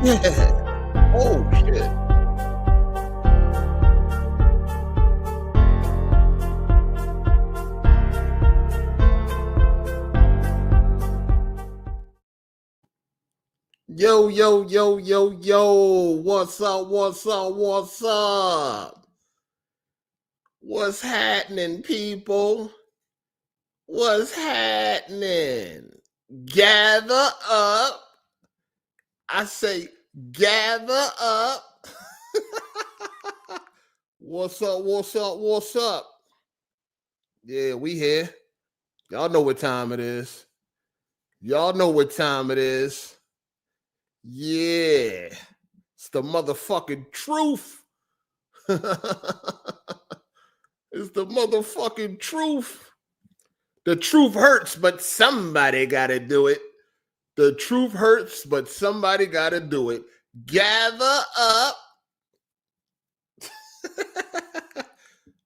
Yeah. Oh shit. Yo, yo, yo, yo, yo. What's up? What's up? What's up? What's happening, people? What's happening? Gather up. I say, gather up. What's up? What's up? What's up? Yeah, we here. Y'all know what time it is. Y'all know what time it is. Yeah. It's the motherfucking truth. It's the motherfucking truth. The truth hurts, but somebody got to do it. The truth hurts, but somebody got to do it. Gather up.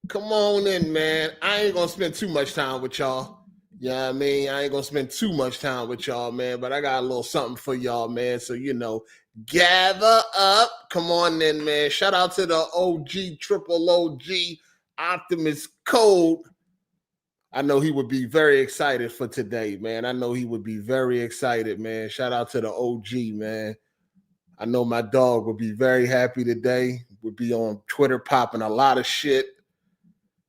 Come on in, man. I ain't going to spend too much time with y'all. You know what I mean? I ain't going to spend too much time with y'all, man, but I got a little something for y'all, man. So, gather up. Come on in, man. Shout out to the OG, triple OG, Optimus Code. I know he would be very excited for today, man. I know he would be very excited, man. Shout out to the OG, man. I know my dog would be very happy today. Would be on Twitter popping a lot of shit.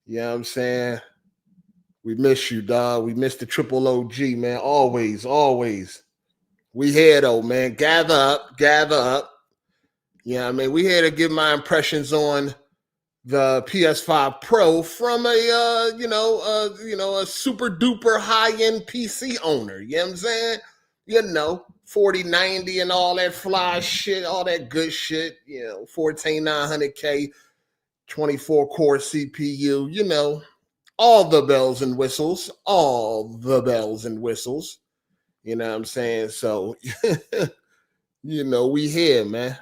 You know what I'm saying? We miss you, dog. We miss the triple OG, man. Always, always. We here, though, man. Gather up, gather up. You know what I mean? We here to give my impressions on the PS5 Pro from a super duper high-end PC owner. You know what I'm saying? 4090 and all that fly shit, all that good shit, 14900K, 24 core CPU, all the bells and whistles, You know what I'm saying? So, we here, man.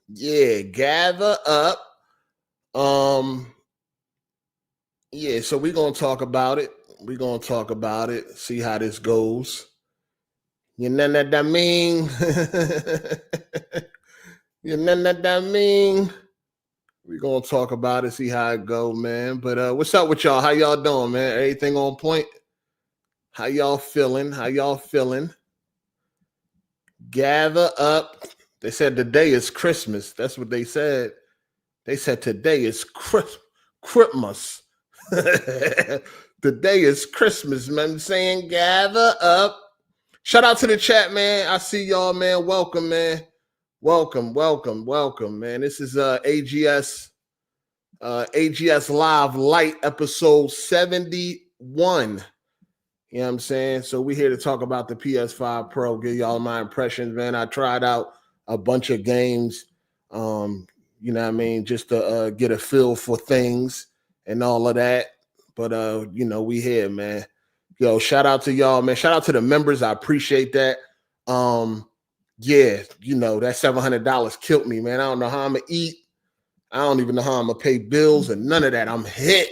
Yeah, gather up. Yeah, so we're gonna talk about it. See how this goes. You know what I mean? You know what I mean? We're gonna talk about it, see how it go, man. But what's up with y'all? How y'all doing, man? Everything on point? How y'all feeling? Gather up. They said today is Christmas. That's what they said. They said today is Christmas. Today is Christmas, man. I'm saying gather up. Shout out to the chat, man. I see y'all, man. Welcome, man. Welcome, man. This is AGS Live Lite episode 71. You know what I'm saying? So we're here to talk about the PS5 Pro, give y'all my impressions, man. I tried out a bunch of games, you know what I mean, just to get a feel for things and all of that. But, we here, man. Yo, shout out to y'all, man. Shout out to the members. I appreciate that. Yeah, that $700 killed me, man. I don't know how I'm going to eat. I don't even know how I'm going to pay bills and none of that. I'm hit.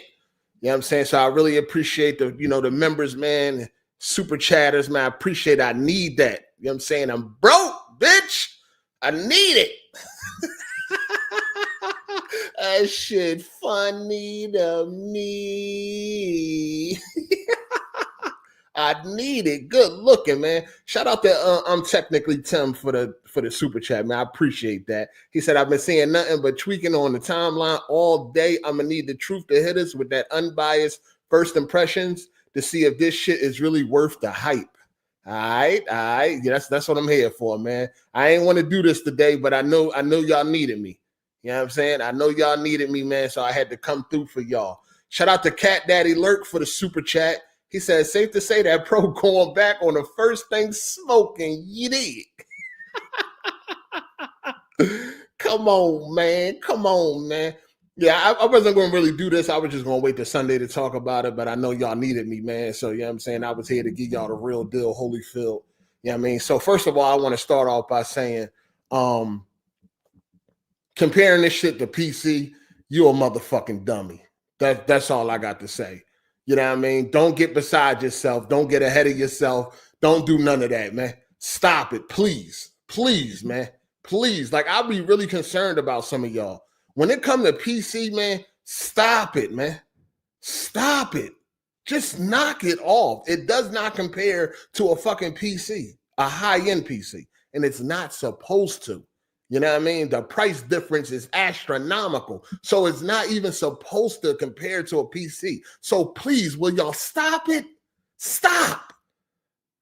You know what I'm saying? So I really appreciate the members, man. Super chatters, man. I appreciate it. I need that. You know what I'm saying? I'm broke, bitch. I need it. That shit funny to me. I need it. Good looking, man. Shout out to I'm technically Tim for the super chat, man. I appreciate that. He said, I've been seeing nothing but tweaking on the timeline all day. I'm gonna need the truth to hit us with that unbiased first impressions to see if this shit is really worth the hype. All right. Yeah, that's what I'm here for, man. I ain't want to do this today, but I know y'all needed me. You know what I'm saying? I know y'all needed me, man. So I had to come through for y'all. Shout out to Cat Daddy Lurk for the super chat. He said, safe to say that Pro going back on the first thing smoking. You did. Come on, man. Yeah, I wasn't going to really do this. I was just going to wait till Sunday to talk about it, but I know y'all needed me, man. So, you know what I'm saying? I was here to give y'all the real deal, Holyfield. You know what I mean? So, first of all, I want to start off by saying, comparing this shit to PC, you a motherfucking dummy. That's all I got to say. You know what I mean? Don't get beside yourself. Don't get ahead of yourself. Don't do none of that, man. Stop it, please. Please, man. Please. Like, I'll be really concerned about some of y'all. When it comes to PC, man, stop it, man. Stop it. Just knock it off. It does not compare to a fucking PC, a high-end PC. And it's not supposed to. You know what I mean? The price difference is astronomical. So it's not even supposed to compare to a PC. So please, will y'all stop it? Stop.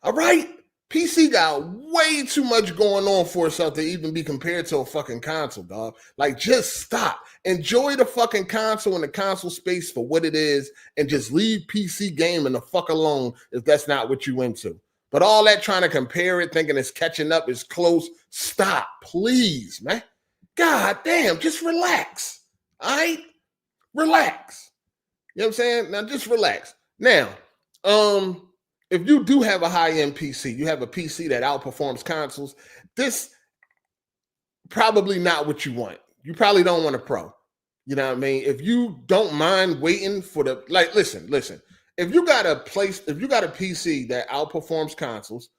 All right? PC got way too much going on for itself to even be compared to a fucking console, dog. Like, just stop. Enjoy the fucking console and the console space for what it is, and just leave PC gaming the fuck alone if that's not what you into. But all that trying to compare it, thinking it's catching up, is close. Stop, please, man. God damn, just relax. All right? Relax. You know what I'm saying? Now just relax. Now, if you do have a high-end PC, you have a PC that outperforms consoles, this probably not what you want. You probably don't want a Pro. You know what I mean? If you don't mind waiting for the, like, listen. If you got a PC that outperforms consoles,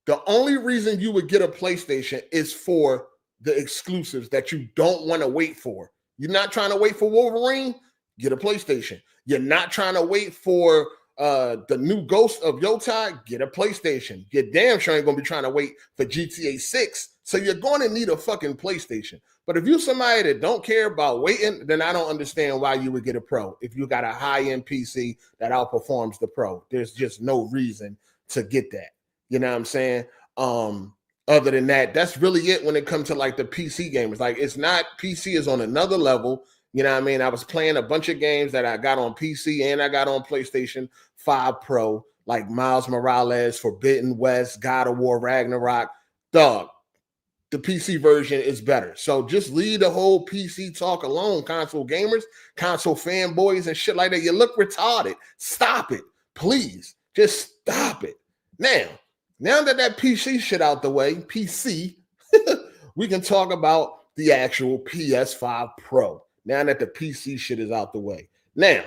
the only reason you would get a PlayStation is for the exclusives that you don't want to wait for. You're not trying to wait for Wolverine? Get a PlayStation. You're not trying to wait for the new Ghost of Yotai? Get a PlayStation. You damn sure ain't gonna be trying to wait for GTA 6. So you're going to need a fucking PlayStation. But if you're somebody that don't care about waiting, then I don't understand why you would get a Pro. If you got a high-end PC that outperforms the Pro, there's just no reason to get that. You know what I'm saying? Other than that, that's really it when it comes to like the PC gamers. Like, it's not, PC is on another level. You know what I mean? I was playing a bunch of games that I got on PC and I got on PlayStation 5 Pro, like Miles Morales, Forbidden West, God of War, Ragnarok. Dog, the PC version is better. So just leave the whole PC talk alone, console gamers, console fanboys and shit like that. You look retarded. Stop it. Please. Just stop it. Now that PC shit out the way, PC, we can talk about the actual PS5 Pro. Now that the PC shit is out the way. Now,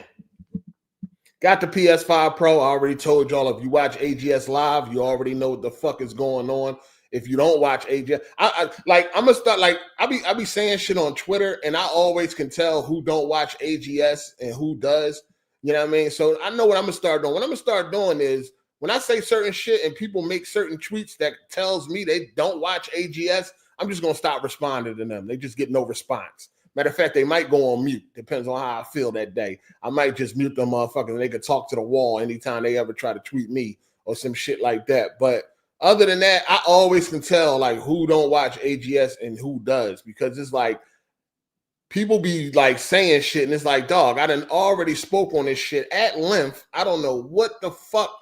got the PS5 Pro. I already told y'all, if you watch AGSLIVE, you already know what the fuck is going on. If you don't watch AGS, I'm gonna start, like, I be saying shit on Twitter, and I always can tell who don't watch AGS and who does. You know what I mean? So I know what I'm gonna start doing. What I'm gonna start doing is, when I say certain shit and people make certain tweets that tells me they don't watch AGS, I'm just gonna stop responding to them. They just get no response. Matter of fact, they might go on mute. Depends on how I feel that day. I might just mute them motherfuckers and they could talk to the wall anytime they ever try to tweet me or some shit like that. But other than that, I always can tell like who don't watch AGS and who does, because it's like people be like saying shit and it's like, dog, I done already spoke on this shit at length. I don't know what the fuck,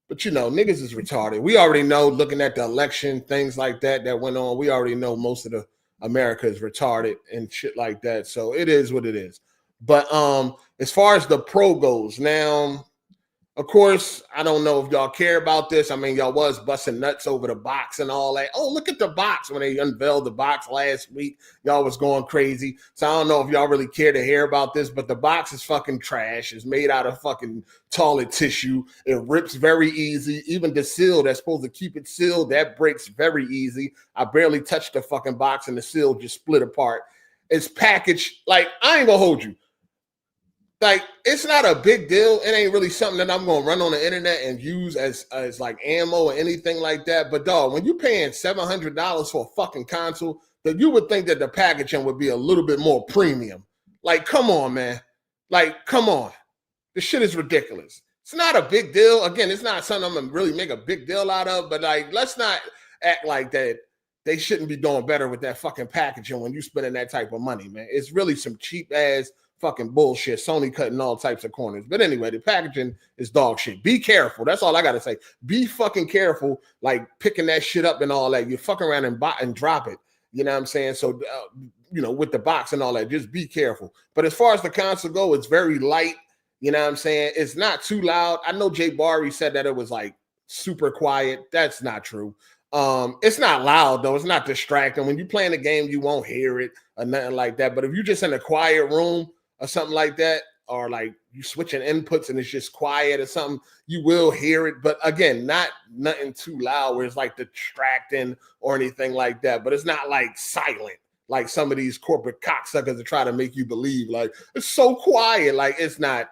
but you know, niggas is retarded. We already know, looking at the election, things like that went on. We already know most of the America is retarded and shit like that. So it is what it is. But as far as the Pro goes, now, of course, I don't know if y'all care about this. I mean, y'all was busting nuts over the box and all that. Oh, look at the box. When they unveiled the box last week, y'all was going crazy. So I don't know if y'all really care to hear about this, but the box is fucking trash. It's made out of fucking toilet tissue. It rips very easy. Even the seal that's supposed to keep it sealed, that breaks very easy. I barely touched the fucking box and the seal just split apart. It's packaged, like, I ain't gonna hold you. Like, it's not a big deal. It ain't really something that I'm gonna run on the internet and use as like ammo or anything like that. But dog, when you're paying $700 for a fucking console, then you would think that the packaging would be a little bit more premium. Like, come on, man. Like, come on. This shit is ridiculous. It's not a big deal. Again, it's not something I'm gonna really make a big deal out of, but like, let's not act like that they shouldn't be doing better with that fucking packaging when you're spending that type of money, man. It's really some cheap ass fucking bullshit. Sony cutting all types of corners. But anyway, the packaging is dog shit. Be careful. That's all I gotta say. Be fucking careful, like picking that shit up and all that. You fuck around and drop it. You know what I'm saying? So, you know, with the box and all that, just be careful. But as far as the console go, it's very light. You know what I'm saying? It's not too loud. I know Jay Barry said that it was like super quiet. That's not true. It's not loud though. It's not distracting. When you're playing a game, you won't hear it or nothing like that. But if you're just in a quiet room or something like that, or like you switching inputs and it's just quiet or something, you will hear it. But again, nothing too loud where it's like distracting or anything like that. But it's not like silent, like some of these corporate cocksuckers are trying to make you believe. Like it's so quiet. Like it's not.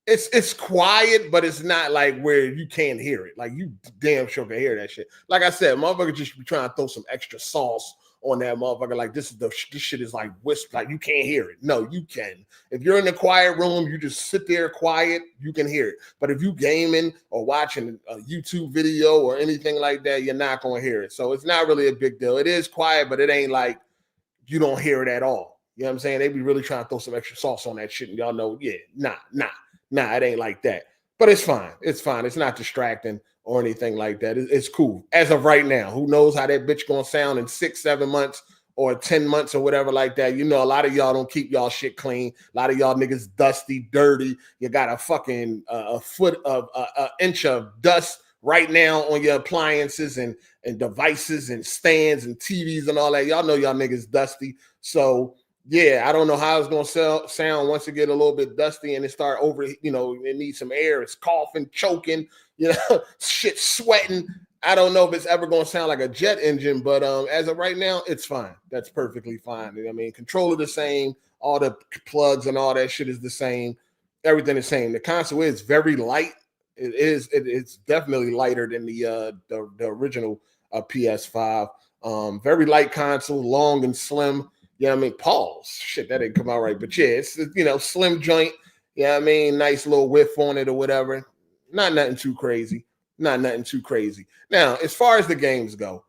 It's quiet, but it's not like where you can't hear it. Like you damn sure can hear that shit. Like I said, motherfucker just be trying to throw some extra sauce on that motherfucker. Like this shit is like whisper, like you can't hear it. No, you can. If you're in the quiet room, you just sit there quiet, you can hear it. But if you gaming or watching a YouTube video or anything like that, you're not gonna hear it. So it's not really a big deal. It is quiet, but it ain't like you don't hear it at all. You know what I'm saying? They be really trying to throw some extra sauce on that shit, and y'all know, yeah, nah, it ain't like that. But it's fine. It's fine. It's not distracting or anything like that. It's cool. As of right now, who knows how that bitch gonna sound in 6-7 months or 10 months or whatever like that. You know, a lot of y'all don't keep y'all shit clean. A lot of y'all niggas dusty, dirty. You got a fucking a foot of an inch of dust right now on your appliances and devices and stands and TVs and all that. Y'all know y'all niggas dusty. So yeah, I don't know how it's gonna sound once it get a little bit dusty and it start over. You know, it needs some air. It's coughing, choking. You know, shit, sweating. I don't know if it's ever gonna sound like a jet engine, but as of right now, it's fine. That's perfectly fine. I mean, controller the same. All the plugs and all that shit is the same. Everything the same. The console is very light. It's definitely lighter than the original PS5. Very light console, long and slim. You know what I mean? Pause. Shit, that didn't come out right. But yeah, it's, you know, slim joint. You know what I mean?Ce little width on it or whatever. Not nothing too crazy. Now, as far as the games go,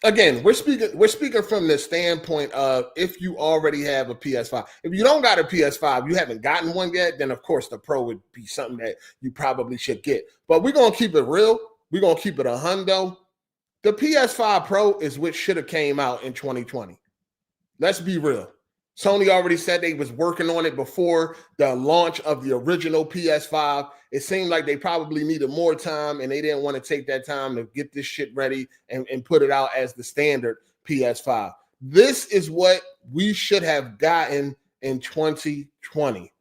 again, we're speaking from the standpoint of if you already have a PS5. If you don't got a PS5, you haven't gotten one yet, then of course the Pro would be something that you probably should get. But we're gonna keep it real. We're gonna keep it a hundo. The PS5 Pro is what should have came out in 2020. Let's be real. Sony already said they was working on it before the launch of the original PS5. It seemed like they probably needed more time and they didn't want to take that time to get this shit ready and put it out as the standard PS5. This is what we should have gotten in 2020.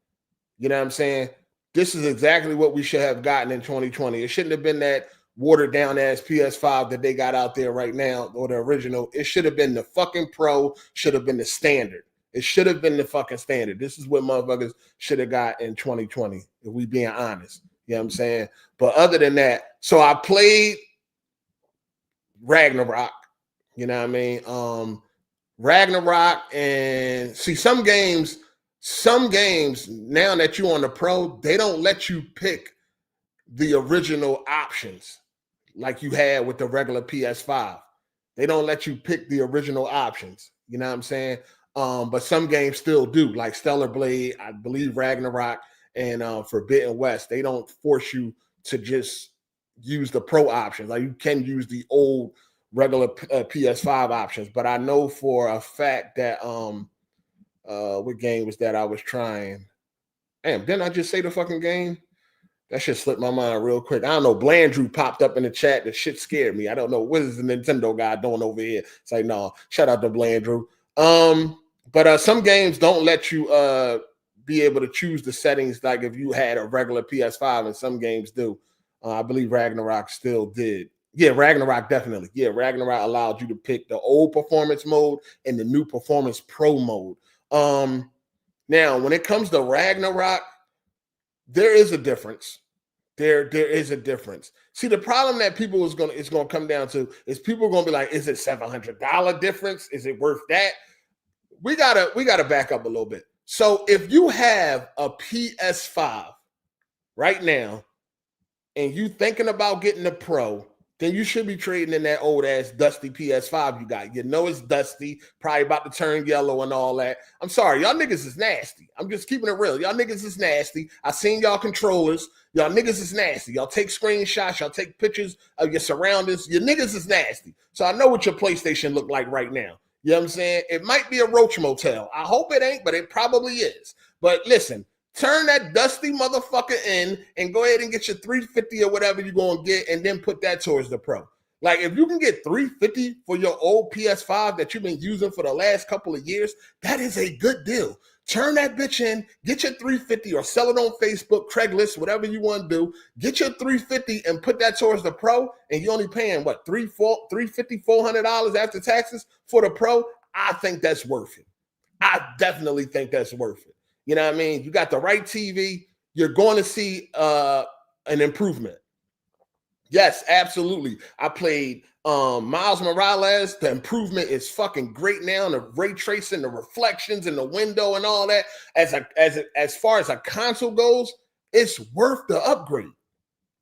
You know what I'm saying? This is exactly what we should have gotten in 2020. It shouldn't have been that watered down ass PS5 that they got out there right now, or the original. It should have been the fucking Pro, should have been the standard. It should have been the fucking standard. This is what motherfuckers should have got in 2020, if we being honest. You know what I'm saying? But other than that, so I played Ragnarok, you know what I mean? Ragnarok, and see some games, now that you're on the Pro, they don't let you pick the original options like you had with the regular PS5. They don't let you pick the original options. You know what I'm saying? But some games still do, like Stellar Blade, I believe Ragnarok, and Forbidden West. They don't force you to just use the Pro options. Like you can use the old regular PS5 options. But I know for a fact that what game was that I was trying? Damn, didn't I just say the fucking game? That shit slipped my mind real quick. I don't know. Blandrew popped up in the chat. The shit scared me. I don't know. What is the Nintendo guy doing over here? It's like, no, shout out to Blandrew. But some games don't let you be able to choose the settings like if you had a regular PS5, and some games do. I believe Ragnarok still did. Yeah, Ragnarok definitely. Yeah, Ragnarok allowed you to pick the old performance mode and the new performance pro mode. Now, when it comes to Ragnarok, there is a difference. There is a difference. See, the problem that people is gonna come down to is people are gonna be like, is it $700 difference? Is it worth that? We gotta back up a little bit. So if you have a PS5 right now and you thinking about getting the Pro, then you should be trading in that old ass dusty PS5 you got. You know it's dusty, probably about to turn yellow and all that. I'm sorry, y'all niggas is nasty. I'm just keeping it real. Y'all niggas is nasty. I seen y'all controllers. Y'all niggas is nasty. Y'all take screenshots. Y'all take pictures of your surroundings. Your niggas is nasty. So I know what your PlayStation look like right now. You know what I'm saying? It might be a roach motel. I hope it ain't, but it probably is. But listen, turn that dusty motherfucker in and go ahead and get your $350 or whatever you're going to get, and then put that towards the Pro. Like, if you can get $350 for your old PS5 that you've been using for the last couple of years, that is a good deal. turn that bitch in, get your 350 or sell it on Facebook, Craigslist, whatever you want to do. Get your 350 and put that towards the Pro, and you're only paying what, $350, $400 after taxes for the Pro. I think that's worth it. I definitely think that's worth it. You know what I mean? You got the right TV, you're going to see an improvement. Yes, absolutely. I played Miles Morales. The improvement is fucking great now. The ray tracing, the reflections in the window and all that. As far as a console goes, it's worth the upgrade.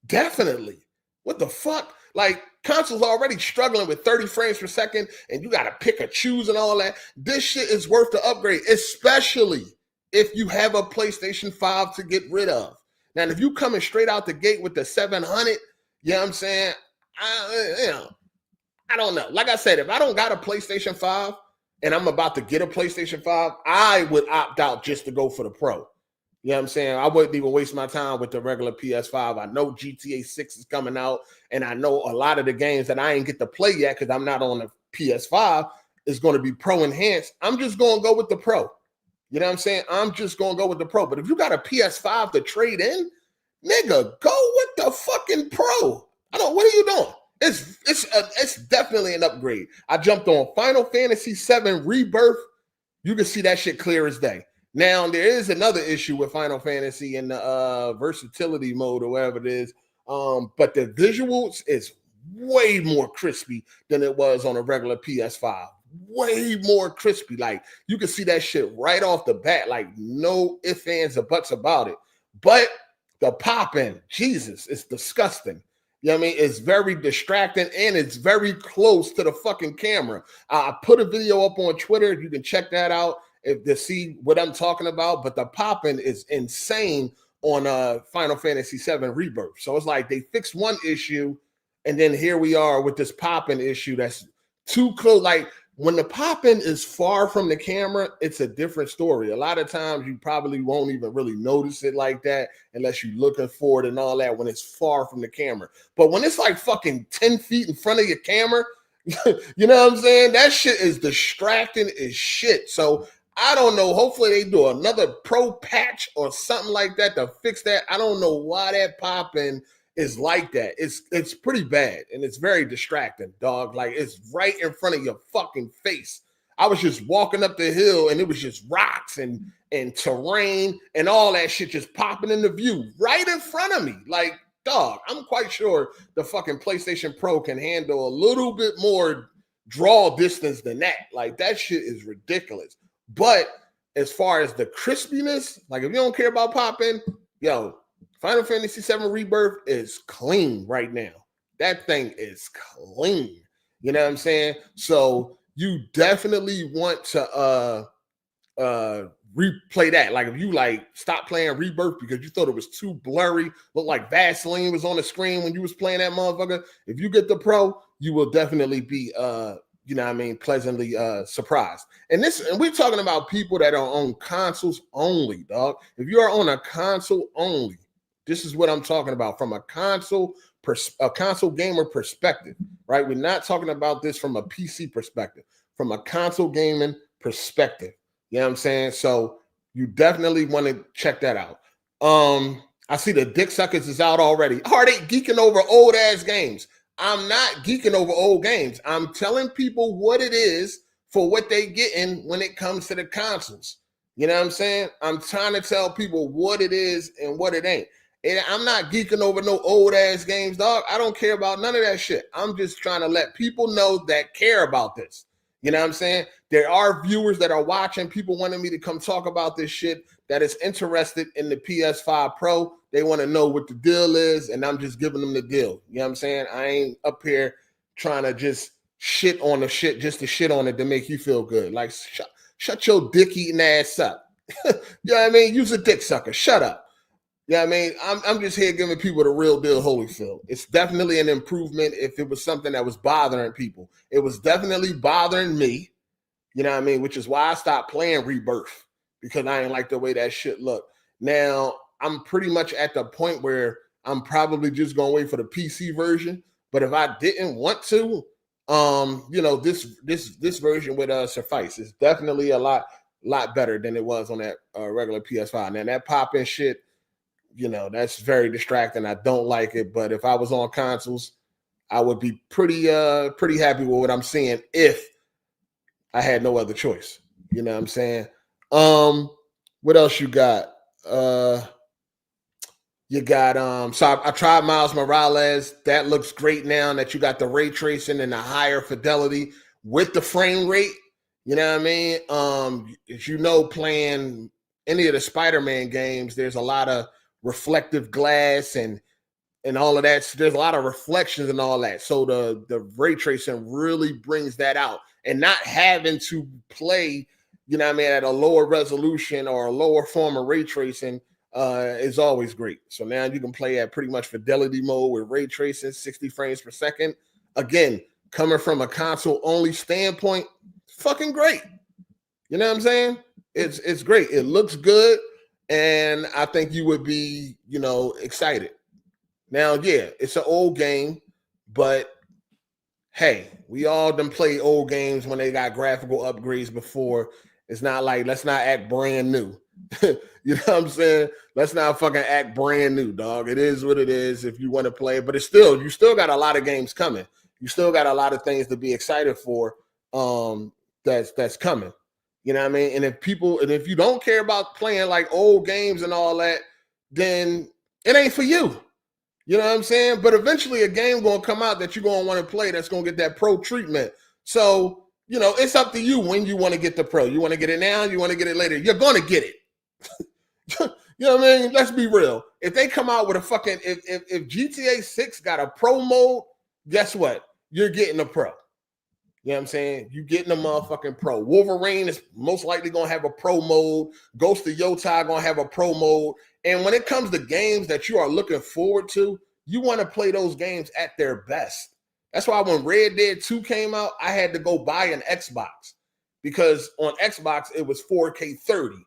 Definitely. What the fuck? Like, consoles already struggling with 30 frames per second, and you got to pick or choose and all that. This shit is worth the upgrade, especially if you have a PlayStation 5 to get rid of. Now, if you coming straight out the gate with the 700, you know what I'm saying? I don't know. Like I said, if I don't got a PlayStation 5 and I'm about to get a PlayStation 5, I would opt out just to go for the Pro. You know what I'm saying? I wouldn't even waste my time with the regular PS5. I know GTA 6 is coming out, and I know a lot of the games that I ain't get to play yet because I'm not on the PS5 is going to be Pro enhanced. I'm just going to go with the Pro. You know what I'm saying? I'm just going to go with the Pro. But if you got a PS5 to trade in, nigga, go with the fucking Pro. What are you doing? It's definitely an upgrade. I jumped on Final Fantasy VII Rebirth. You can see that shit clear as day. Now, there is another issue with Final Fantasy in the versatility mode or whatever it is. But the visuals is way more crispy than it was on a regular PS5. Way more crispy. Like, you can see that shit right off the bat. Like, no ifs, ands, or buts about it. But the pop-in, Jesus, it's disgusting. You know what I mean? It's very distracting, and it's very close to the fucking camera. I put a video up on Twitter. You can check that out to see what I'm talking about. But the pop-in is insane on Final Fantasy VII Rebirth. So it's like they fixed one issue, and then here we are with this pop-in issue that's too close. Like, when the pop-in is far from the camera, it's a different story. A lot of times you probably won't even really notice it like that unless you're looking for it and all that when it's far from the camera. But when it's like fucking 10 feet in front of your camera, you know what I'm saying? That shit is distracting as shit. So I don't know. Hopefully they do another Pro patch or something like that to fix that. I don't know why that pop-in is like that. It's pretty bad, and it's very distracting, dog. Like, it's right in front of your fucking face. I was just walking up the hill, and it was just rocks and terrain and all that shit just popping in the view right in front of me. Like, dog, I'm quite sure the fucking PlayStation Pro can handle a little bit more draw distance than that. Like, that shit is ridiculous. But as far as the crispiness, like, if you don't care about popping, yo, Final Fantasy VII Rebirth is clean right now. That thing is clean. You know what I'm saying? So you definitely want to replay that. Like, if you like stop playing Rebirth because you thought it was too blurry, looked like Vaseline was on the screen when you was playing that motherfucker, if you get the Pro, you will definitely be you know what I mean, pleasantly surprised. And we're talking about people that are on consoles only, dog. If you are on a console only, this is what I'm talking about from a console gamer perspective, right? We're not talking about this from a PC perspective, from a console gaming perspective. You know what I'm saying? So you definitely want to check that out. I see the Dick Suckers is out already. Hard8 geeking over old ass games. I'm not geeking over old games. I'm telling people what it is for what they getting when it comes to the consoles. You know what I'm saying? I'm trying to tell people what it is and what it ain't. And I'm not geeking over no old ass games, dog. I don't care about none of that shit. I'm just trying to let people know that care about this. You know what I'm saying? There are viewers that are watching, people wanting me to come talk about this shit that is interested in the PS5 Pro. They want to know what the deal is, and I'm just giving them the deal. You know what I'm saying? I ain't up here trying to just shit on the shit just to shit on it to make you feel good. Like, shut your dick-eating ass up. You know what I mean? Use a dick sucker. Shut up. Yeah, I mean, I'm just here giving people the real deal Holyfield. It's definitely an improvement if it was something that was bothering people. It was definitely bothering me, you know what I mean, which is why I stopped playing Rebirth, because I didn't like the way that shit looked. Now, I'm pretty much at the point where I'm probably just going to wait for the PC version, but if I didn't want to, you know, this version would suffice. It's definitely a lot a lot better than it was on that regular PS5. Now that pop-in shit, that's very distracting. I don't like it. But if I was on consoles, I would be pretty happy with what I'm seeing if I had no other choice. You know what I'm saying? What else you got? You got so I tried Miles Morales. That looks great now that you got the ray tracing and the higher fidelity with the frame rate. You know what I mean? As playing any of the Spider-Man games, there's a lot of reflective glass and all of that. So there's a lot of reflections and all that. So the ray tracing really brings that out, and not having to play, at a lower resolution or a lower form of ray tracing is always great. So now you can play at pretty much fidelity mode with ray tracing, 60 frames per second. Again, coming from a console only standpoint, fucking great. You know what I'm saying? It's great. It looks good, and I think you would be, excited. Now, yeah, it's an old game, but hey, we all done play old games when they got graphical upgrades before. It's not like, let's not act brand new. You know what I'm saying? Let's not fucking act brand new, dog. It is what it is if you want to play it, but you still got a lot of games coming. You still got a lot of things to be excited for that's coming. You know what I mean? And if you don't care about playing like old games and all that, then it ain't for you. You know what I'm saying? But eventually a game going to come out that you're going to want to play that's going to get that pro treatment. So, it's up to you when you want to get the pro. You want to get it now? You want to get it later? You're going to get it. You know what I mean? Let's be real. If they come out with a fucking, if GTA 6 got a pro mode, guess what? You're getting a pro. You know what I'm saying? You're getting a motherfucking pro. Wolverine is most likely going to have a pro mode. Ghost of Yota going to have a pro mode. And when it comes to games that you are looking forward to, you want to play those games at their best. That's why when Red Dead 2 came out, I had to go buy an Xbox, because on Xbox, it was 4K 30.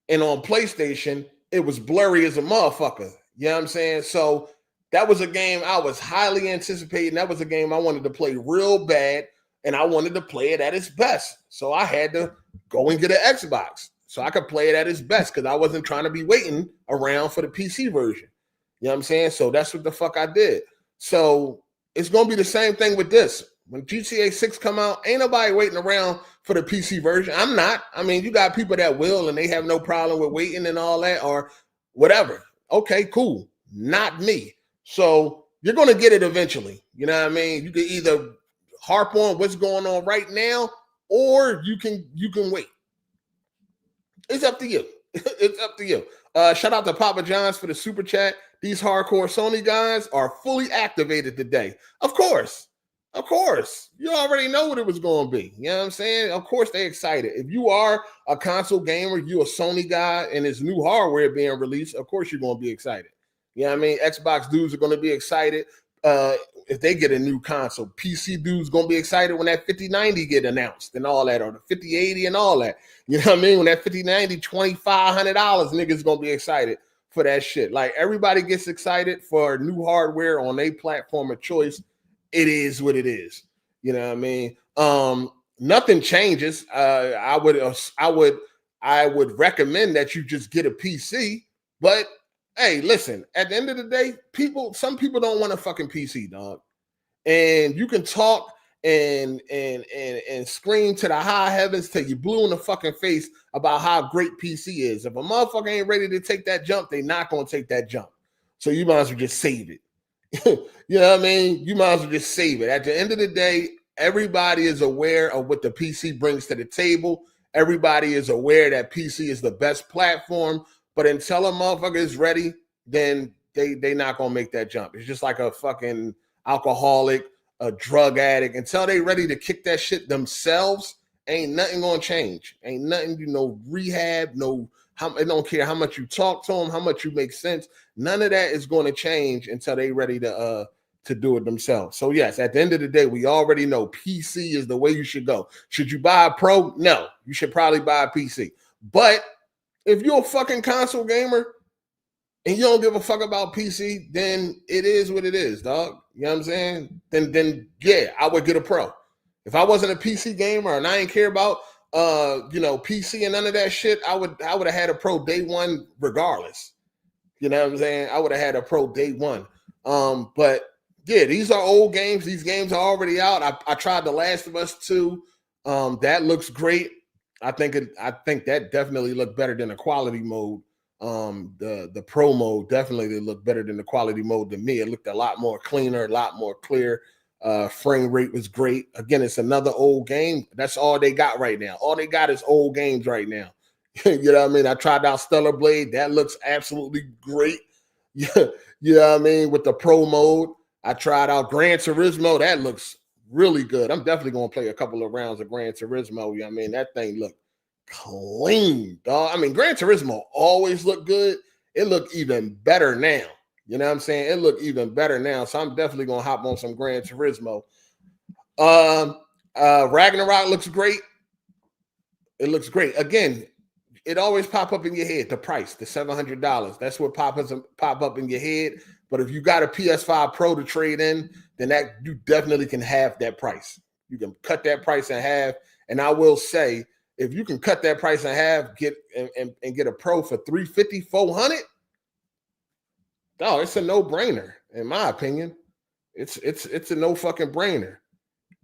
And on PlayStation, it was blurry as a motherfucker. You know what I'm saying? So that was a game I was highly anticipating. That was a game I wanted to play real bad, and I wanted to play it at its best. So I had to go and get an Xbox so I could play it at its best, because I wasn't trying to be waiting around for the PC version. You know what I'm saying? So that's what the fuck I did. So it's going to be the same thing with this. When GTA 6 come out, ain't nobody waiting around for the PC version. I'm not. I mean, you got people that will, and they have no problem with waiting and all that or whatever. Okay, cool. Not me. So you're going to get it eventually. You know what I mean? You can either harp on what's going on right now, or you can wait. It's up to you. It's up to you. Shout out to Papa John's for the super chat. These hardcore Sony guys are fully activated today. Of course. Of course. You already know what it was going to be. You know what I'm saying? Of course they're excited. If you are a console gamer, you a Sony guy, and there's new hardware being released, of course you're going to be excited. You know what I mean? Xbox dudes are going to be excited if they get a new console. PC dudes going to be excited when that 5090 get announced and all that, or the 5080 and all that. You know what I mean? When that 5090, $2,500, niggas going to be excited for that shit. Like, everybody gets excited for new hardware on a platform of choice. It is what it is. You know what I mean? Nothing changes. I would recommend that you just get a PC. But hey, listen, at the end of the day, some people don't want a fucking PC, dog. And you can talk and scream to the high heavens till you blue in the fucking face about how great PC is. If a motherfucker ain't ready to take that jump, they not gonna take that jump. So you might as well just save it. You know what I mean? You might as well just save it. At the end of the day, everybody is aware of what the PC brings to the table. Everybody is aware that PC is the best platform. But until a motherfucker is ready, then they not gonna make that jump. It's just like a fucking alcoholic, a drug addict. Until they ready to kick that shit themselves, ain't nothing gonna change. Ain't nothing, rehab, I don't care how much you talk to them, how much you make sense. None of that is going to change until they ready to do it themselves. So yes, at the end of the day, we already know PC is the way you should go. Should you buy a Pro? No, you should probably buy a PC. But if you're a fucking console gamer and you don't give a fuck about PC, then it is what it is, dog. You know what I'm saying? Then yeah, I would get a Pro. If I wasn't a PC gamer and I didn't care about PC and none of that shit, I would have had a Pro day one regardless. You know what I'm saying? I would have had a Pro day one. But yeah, these are old games. These games are already out. I tried The Last of Us 2. That looks great. I think that definitely looked better than the quality mode. The Pro mode definitely looked better than the quality mode to me. It looked a lot more cleaner, a lot more clear. Frame rate was great. Again, it's another old game. That's all they got right now. All they got is old games right now. You know what I mean? I tried out Stellar Blade. That looks absolutely great. You know what I mean? With the Pro mode. I tried out Gran Turismo. That looks really good. I'm definitely going to play a couple of rounds of Gran Turismo. You know what I mean? That thing looked clean, dog. I mean, Gran Turismo always looked good. It looked even better now. You know what I'm saying? It looked even better now. So I'm definitely going to hop on some Gran Turismo. Ragnarok looks great. It looks great. Again, it always pop up in your head, the price, the $700. That's what pop up in your head. But if you got a PS5 Pro to trade in, then that you definitely can have that price. You can cut that price in half. And I will say, if you can cut that price in half, get a Pro for $350, $400, it's a no-brainer, in my opinion. It's a no fucking brainer.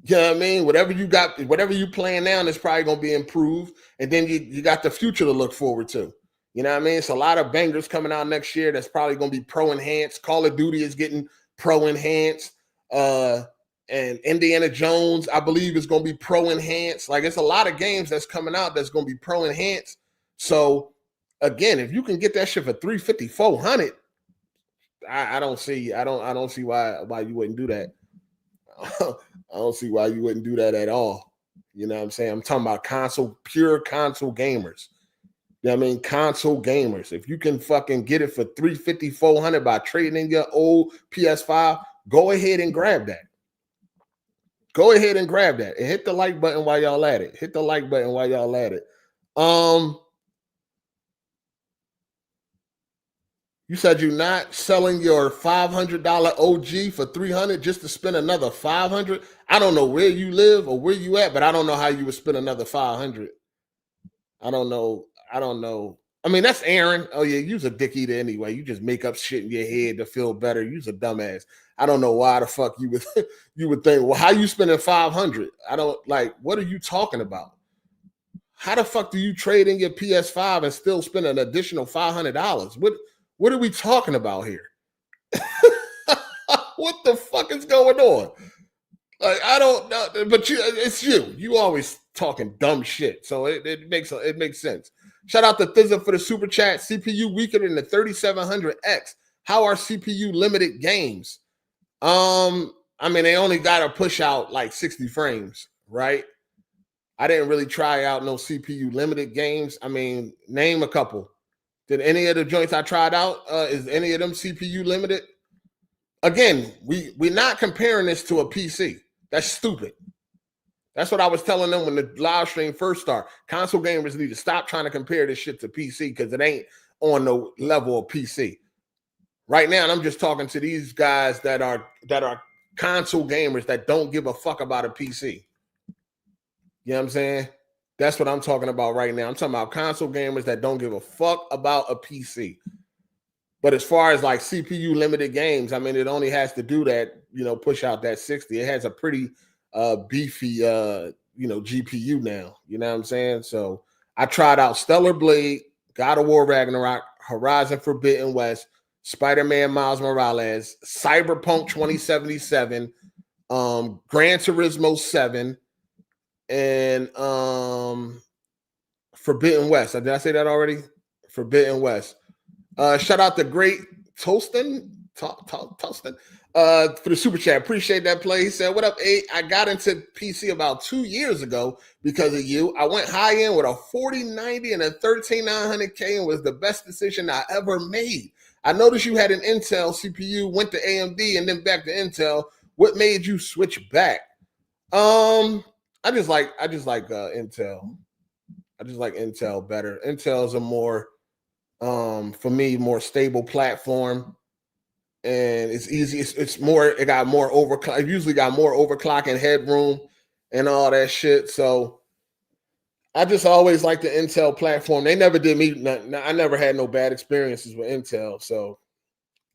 You know what I mean? Whatever you got, whatever you playing now, is probably gonna be improved. And then you got the future to look forward to. You know what I mean? It's a lot of bangers coming out next year that's probably gonna be Pro enhanced. Call of Duty is getting Pro enhanced. And Indiana Jones, I believe, is gonna be Pro enhanced. Like, it's a lot of games that's coming out that's gonna be Pro enhanced. So again, if you can get that shit for $350, $400, I don't see why you wouldn't do that. I don't see why you wouldn't do that at all. You know what I'm saying? I'm talking about pure console gamers. You know what I mean? Console gamers. If you can fucking get it for $350, $400 by trading in your old PS5, go ahead and grab that. Go ahead and grab that. And hit the like button while y'all at it. Hit the like button while y'all at it. You said you're not selling your $500 OG for $300 just to spend another $500. I don't know where you live or where you at, but I don't know how you would spend another $500. I don't know. I mean, that's Aaron. Oh yeah, you's a dick eater anyway. You just make up shit in your head to feel better. You's a dumbass. I don't know why the fuck you would think, well, how you spending $500? I don't like. What are you talking about? How the fuck do you trade in your PS5 and still spend an additional $500? What are we talking about here? What the fuck is going on? Like, I don't know, but it's you. You always talking dumb shit, so it makes sense. Shout out to Thizza for the super chat. CPU weaker than the 3700X. How are CPU limited games? I mean, they only got to push out like 60 frames, right? I didn't really try out no CPU limited games. I mean, name a couple. Did any of the joints I tried out, is any of them CPU limited? Again, we're not comparing this to a PC. That's stupid. That's what I was telling them when the live stream first started. Console gamers need to stop trying to compare this shit to PC because it ain't on the level of PC. Right now, I'm just talking to these guys that are console gamers that don't give a fuck about a PC. You know what I'm saying? That's what I'm talking about right now. I'm talking about console gamers that don't give a fuck about a PC. But as far as like CPU limited games, I mean, it only has to do that, push out that 60. It has a pretty beefy, GPU now. You know what I'm saying? So I tried out Stellar Blade, God of War Ragnarok, Horizon Forbidden West, Spider-Man Miles Morales, Cyberpunk 2077, Gran Turismo 7, and Forbidden West. Did I say that already? Forbidden West. Shout out to Great Tolston for the super chat. Appreciate that play. He said, "What up, A? I got into PC about 2 years ago because of you. I went high end with a 4090 and a 13900K and was the best decision I ever made. I noticed you had an Intel CPU, went to AMD and then back to Intel. What made you switch back?" I just like Intel. I just like Intel better. Intel's a more for me, more stable platform, and it's easy. It's more. It got more overclock. It usually got more overclocking headroom and all that shit. So I just always like the Intel platform. They never did me nothing. I never had no bad experiences with Intel, so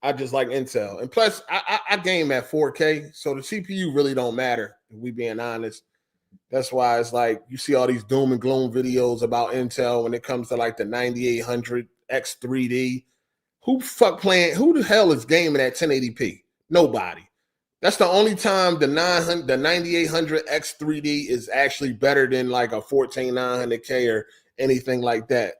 I just like Intel. And plus, I game at 4K, so the CPU really don't matter. If we being honest, that's why it's like you see all these doom and gloom videos about Intel when it comes to like the 9800 X3D. Who the hell is gaming at 1080p? Nobody. That's the only time the 9800 X3D is actually better than like a 14900K or anything like that.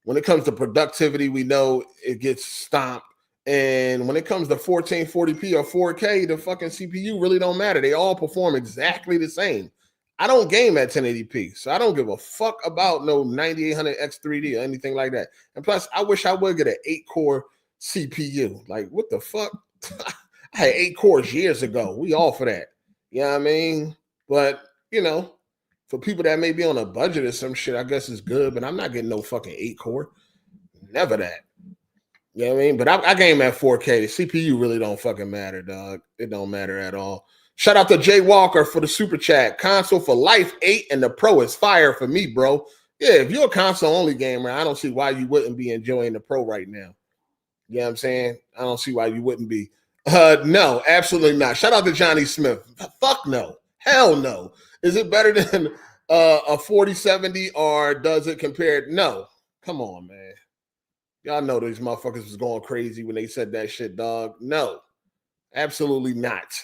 When it comes to productivity, we know it gets stomped. And when it comes to 1440p or 4K, the fucking CPU really don't matter. They all perform exactly the same. I don't game at 1080p, so I don't give a fuck about no 9800 X3D or anything like that. And plus, I wish I would get an 8-core CPU. Like, what the fuck? I had 8 cores years ago. We all for that. You know what I mean? But, you know, for people that may be on a budget or some shit, I guess it's good, but I'm not getting no fucking 8-core. Never that. You know what I mean? But I game at 4K. The CPU really don't fucking matter, dog. It don't matter at all. Shout out to Jay Walker for the super chat. Console for life 8 and the Pro is fire for me, bro. Yeah, if you're a console-only gamer, I don't see why you wouldn't be enjoying the Pro right now. You know what I'm saying? I don't see why you wouldn't be. No, absolutely not. Shout out to Johnny Smith. Fuck no. Hell no. Is it better than a 4070 or does it compare? No. Come on, man. Y'all know these motherfuckers was going crazy when they said that shit, dog. No. Absolutely not.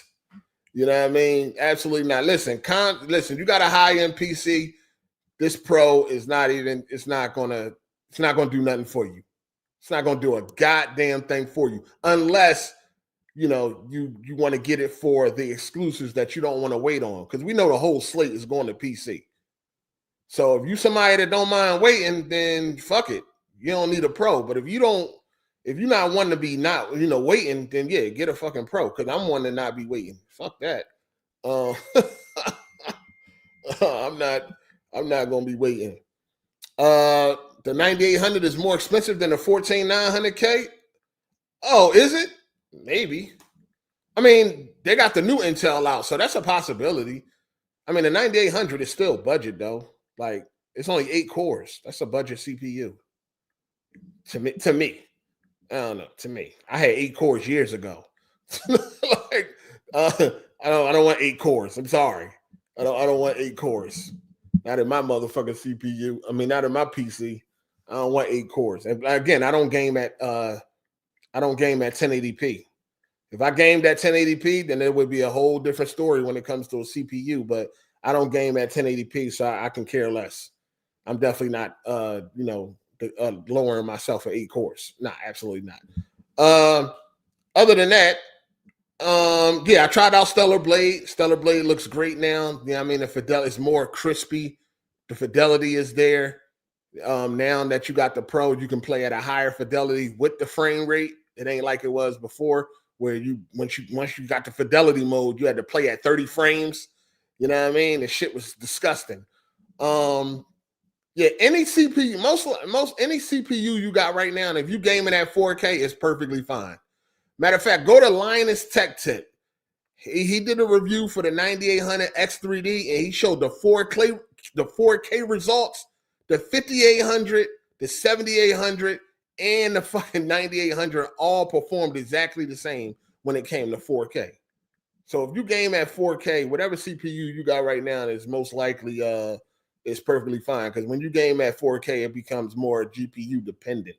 You know what I mean? Absolutely not. Listen, you got a high-end PC. This Pro is not gonna do nothing for you. It's not gonna do a goddamn thing for you unless you know you want to get it for the exclusives that you don't want to wait on, because we know the whole slate is going to PC. So if you somebody that don't mind waiting, then fuck it. You don't need a Pro. But if you're not wanting to be not waiting, then yeah, get a fucking Pro, because I'm one to not be waiting. Fuck that. I'm not gonna be waiting. The 9800 is more expensive than the 14900K. Oh, is it? Maybe. I mean, they got the new Intel out, so that's a possibility. I mean, the 9800 is still budget though. Like, it's only 8 cores. That's a budget CPU. To me. I don't know. To me, I had 8 cores years ago. Like, I don't want 8 cores. I'm sorry. I don't want 8 cores. Not in my motherfucking CPU. I mean, not in my PC. I don't want 8 cores. And again, I don't game at 1080p. If I gamed at 1080p, then it would be a whole different story when it comes to a CPU. But I don't game at 1080p, so I can care less. I'm definitely not, lowering myself for 8 cores. Nah, absolutely not. Other than that, yeah, I tried out Stellar Blade. Stellar Blade looks great now. Yeah, I mean, the fidelity is more crispy. The fidelity is there. Now that you got the Pro, you can play at a higher fidelity with the frame rate. It ain't like it was before, where once you got the fidelity mode, you had to play at 30 frames. You know what I mean? The shit was disgusting. Yeah, any CPU, most any CPU you got right now, and if you gaming at 4K, it's perfectly fine. Matter of fact, go to Linus Tech Tip. He did a review for the 9800 X3D, and he showed the 4K results, the 5800, the 7800, and the fucking 9800 all performed exactly the same when it came to 4K. So if you game at 4K, whatever CPU you got right now is most likely is perfectly fine, because when you game at 4K, it becomes more GPU dependent.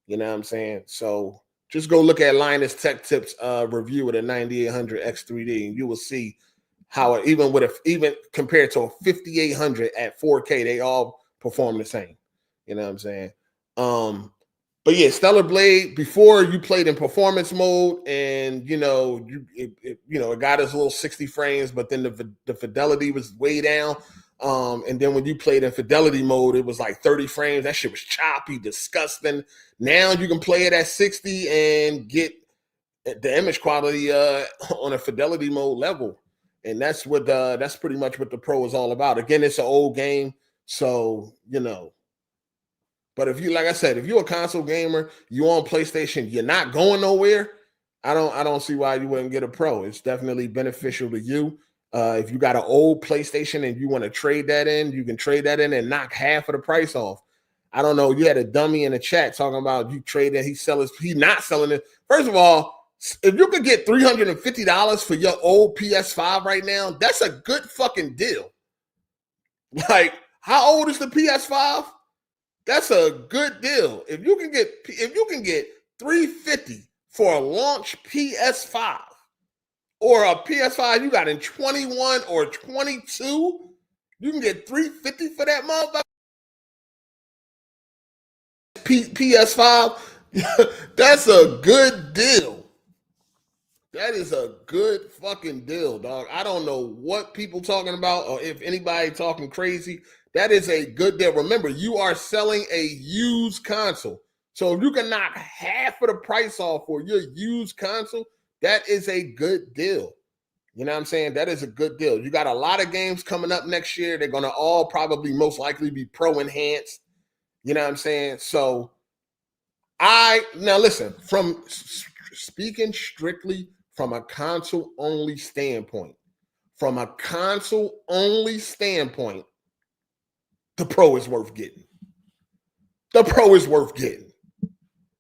You know what I'm saying? So just go look at Linus Tech Tips review of the 9800 X3D, and you will see how it, even compared to a 5800 at 4K, they all perform the same. You know what I'm saying? But yeah, Stellar Blade, before you played in performance mode, and it got us a little 60 frames, but then the fidelity was way down. And then when you played in fidelity mode, it was like 30 frames. That shit was choppy, disgusting. Now you can play it at 60 and get the image quality on a fidelity mode level. And that's pretty much what the Pro is all about. Again, it's an old game, so But if you, like I said, if you're a console gamer, you on PlayStation, you're not going nowhere, I don't see why you wouldn't get a Pro. It's definitely beneficial to you. If you got an old PlayStation and you want to trade that in, you can trade that in and knock half of the price off. I don't know. You had a dummy in the chat talking about you trade in. He's not selling it. First of all, if you could get $350 for your old PS5 right now, that's a good fucking deal. Like, how old is the PS5? That's a good deal. If you can get $350 for a launch PS5 or a PS5 you got in 21 or 22, you can get $350 for that motherfucker. PS5, that's a good deal. That is a good fucking deal, dog. I don't know what people talking about or if anybody talking crazy. That is a good deal. Remember, you are selling a used console. So if you can knock half of the price off for your used console, that is a good deal. You know what I'm saying? That is a good deal. You got a lot of games coming up next year. They're going to all probably most likely be pro enhanced. You know what I'm saying? So now listen, from speaking strictly from a console only standpoint, the Pro is worth getting. The Pro is worth getting.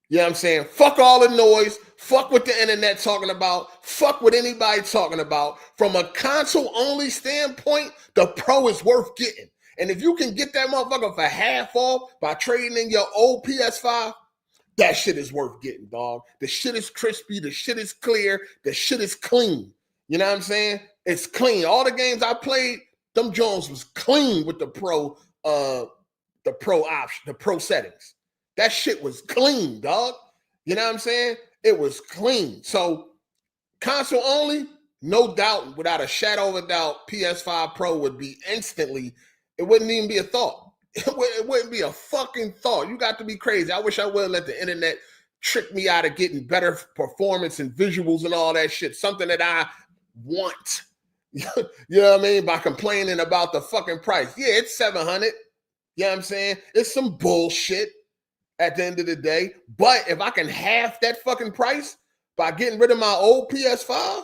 You know what I'm saying? Fuck all the noise. Fuck what the internet talking about. Fuck what anybody talking about. From a console only standpoint, the Pro is worth getting. And if you can get that motherfucker for half off by trading in your old PS5, that shit is worth getting, dog. The shit is crispy. The shit is clear. The shit is clean. You know what I'm saying? It's clean. All the games I played, them Jones was clean with the Pro option, the Pro settings. That shit was clean, dog. You know what I'm saying? It was clean. So console only, no doubt, without a shadow of a doubt, PS5 Pro would be instantly. It wouldn't even be a thought. It wouldn't be a fucking thought. You got to be crazy. I wish I would let the internet trick me out of getting better performance and visuals and all that shit. Something that I want. You know what I mean? By complaining about the fucking price. Yeah, it's $700. You know what I'm saying? It's some bullshit at the end of the day. But if I can half that fucking price by getting rid of my old PS5,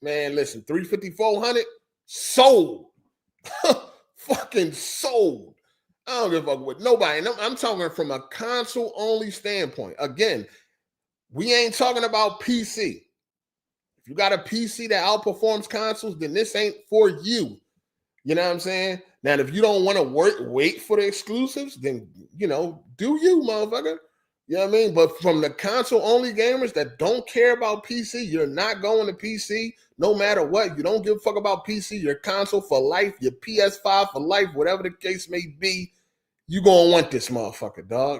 man, listen, $350, $400, sold. Fucking sold. I don't give a fuck with nobody. And I'm talking from a console only standpoint. Again, we ain't talking about PC. If you got a PC that outperforms consoles, then this ain't for you. You know what I'm saying? Now, if you don't want to wait for the exclusives, then, you know, do you, motherfucker? You know what I mean? But from the console only gamers that don't care about PC, you're not going to PC no matter what. You don't give a fuck about PC, your console for life, your PS5 for life, whatever the case may be, you going to want this motherfucker, dog.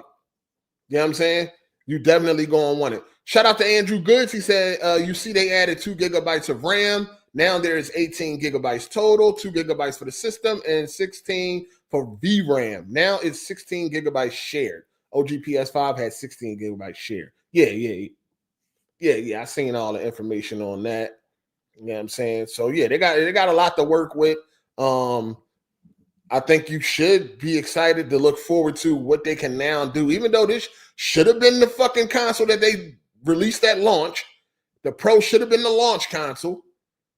You know what I'm saying? You definitely going to want it. Shout out to Andrew Goods. He said, you see they added 2 gigabytes of RAM. Now there's 18 gigabytes total, 2 gigabytes for the system, and 16 for VRAM. Now it's 16 gigabytes shared. OG PS5 had 16 gigabytes shared. Yeah. I seen all the information on that. You know what I'm saying? So yeah, they got a lot to work with. I think you should be excited to look forward to what they can now do. Even though this should have been the fucking console that they released at launch, the Pro should have been the launch console.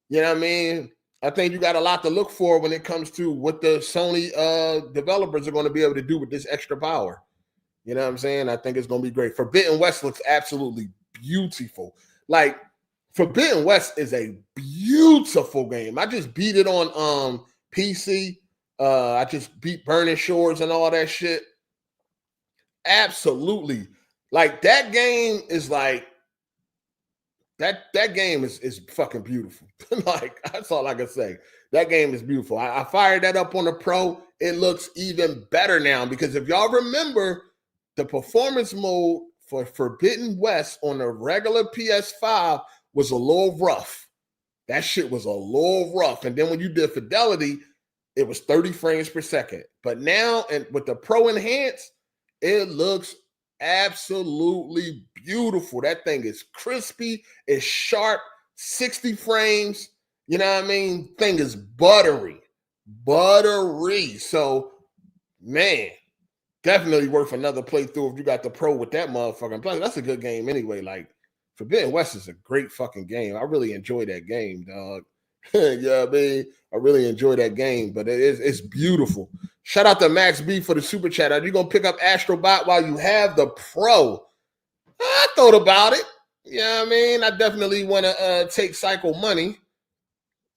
You know what I mean? I think you got a lot to look for when it comes to what the Sony developers are going to be able to do with this extra power. You know what I'm saying? I think it's going to be great. Forbidden West looks absolutely beautiful. Like, Forbidden West is a beautiful game. I just beat it on PC. I just beat Burning Shores and all that shit. Absolutely. Like, that game is like, that game is fucking beautiful. Like, that's all I can say. That game is beautiful. I fired that up on the Pro. It looks even better now because if y'all remember, the performance mode for Forbidden West on the regular PS5 was a little rough. That shit was a little rough. And then when you did fidelity, it was 30 frames per second. But now, and with the Pro Enhanced, it looks absolutely beautiful. That thing is crispy, it's sharp, 60 frames. You know what I mean? Thing is buttery. So, man, definitely worth another playthrough if you got the Pro with that motherfucking plus. That's a good game anyway. Like, Forbidden West is a great fucking game. I really enjoy that game, dog. Yeah, I mean, I really enjoy that game, but it's beautiful. Shout out to Max B for the super chat. Are you gonna pick up Astrobot while you have the Pro? I thought about it. Yeah, I mean, I definitely want to take cycle money.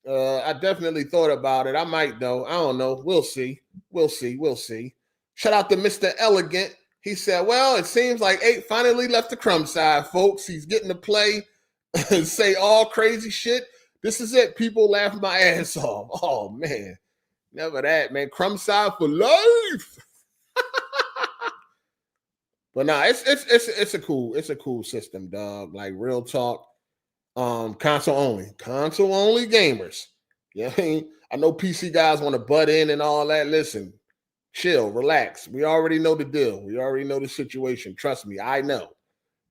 I definitely thought about it. I might though. I don't know. We'll see. We'll see. We'll see. Shout out to Mr. Elegant. He said, well, it seems like 8 finally left the crumb side, folks. He's getting to play and say all crazy shit. This is it. People laughing my ass off. Oh man. Never that, man. Crumb side for life. But nah, it's a cool system, dog. Like real talk. Console only gamers. Yeah, I know PC guys want to butt in and all that. Listen, chill, relax. We already know the deal. We already know the situation. Trust me, I know.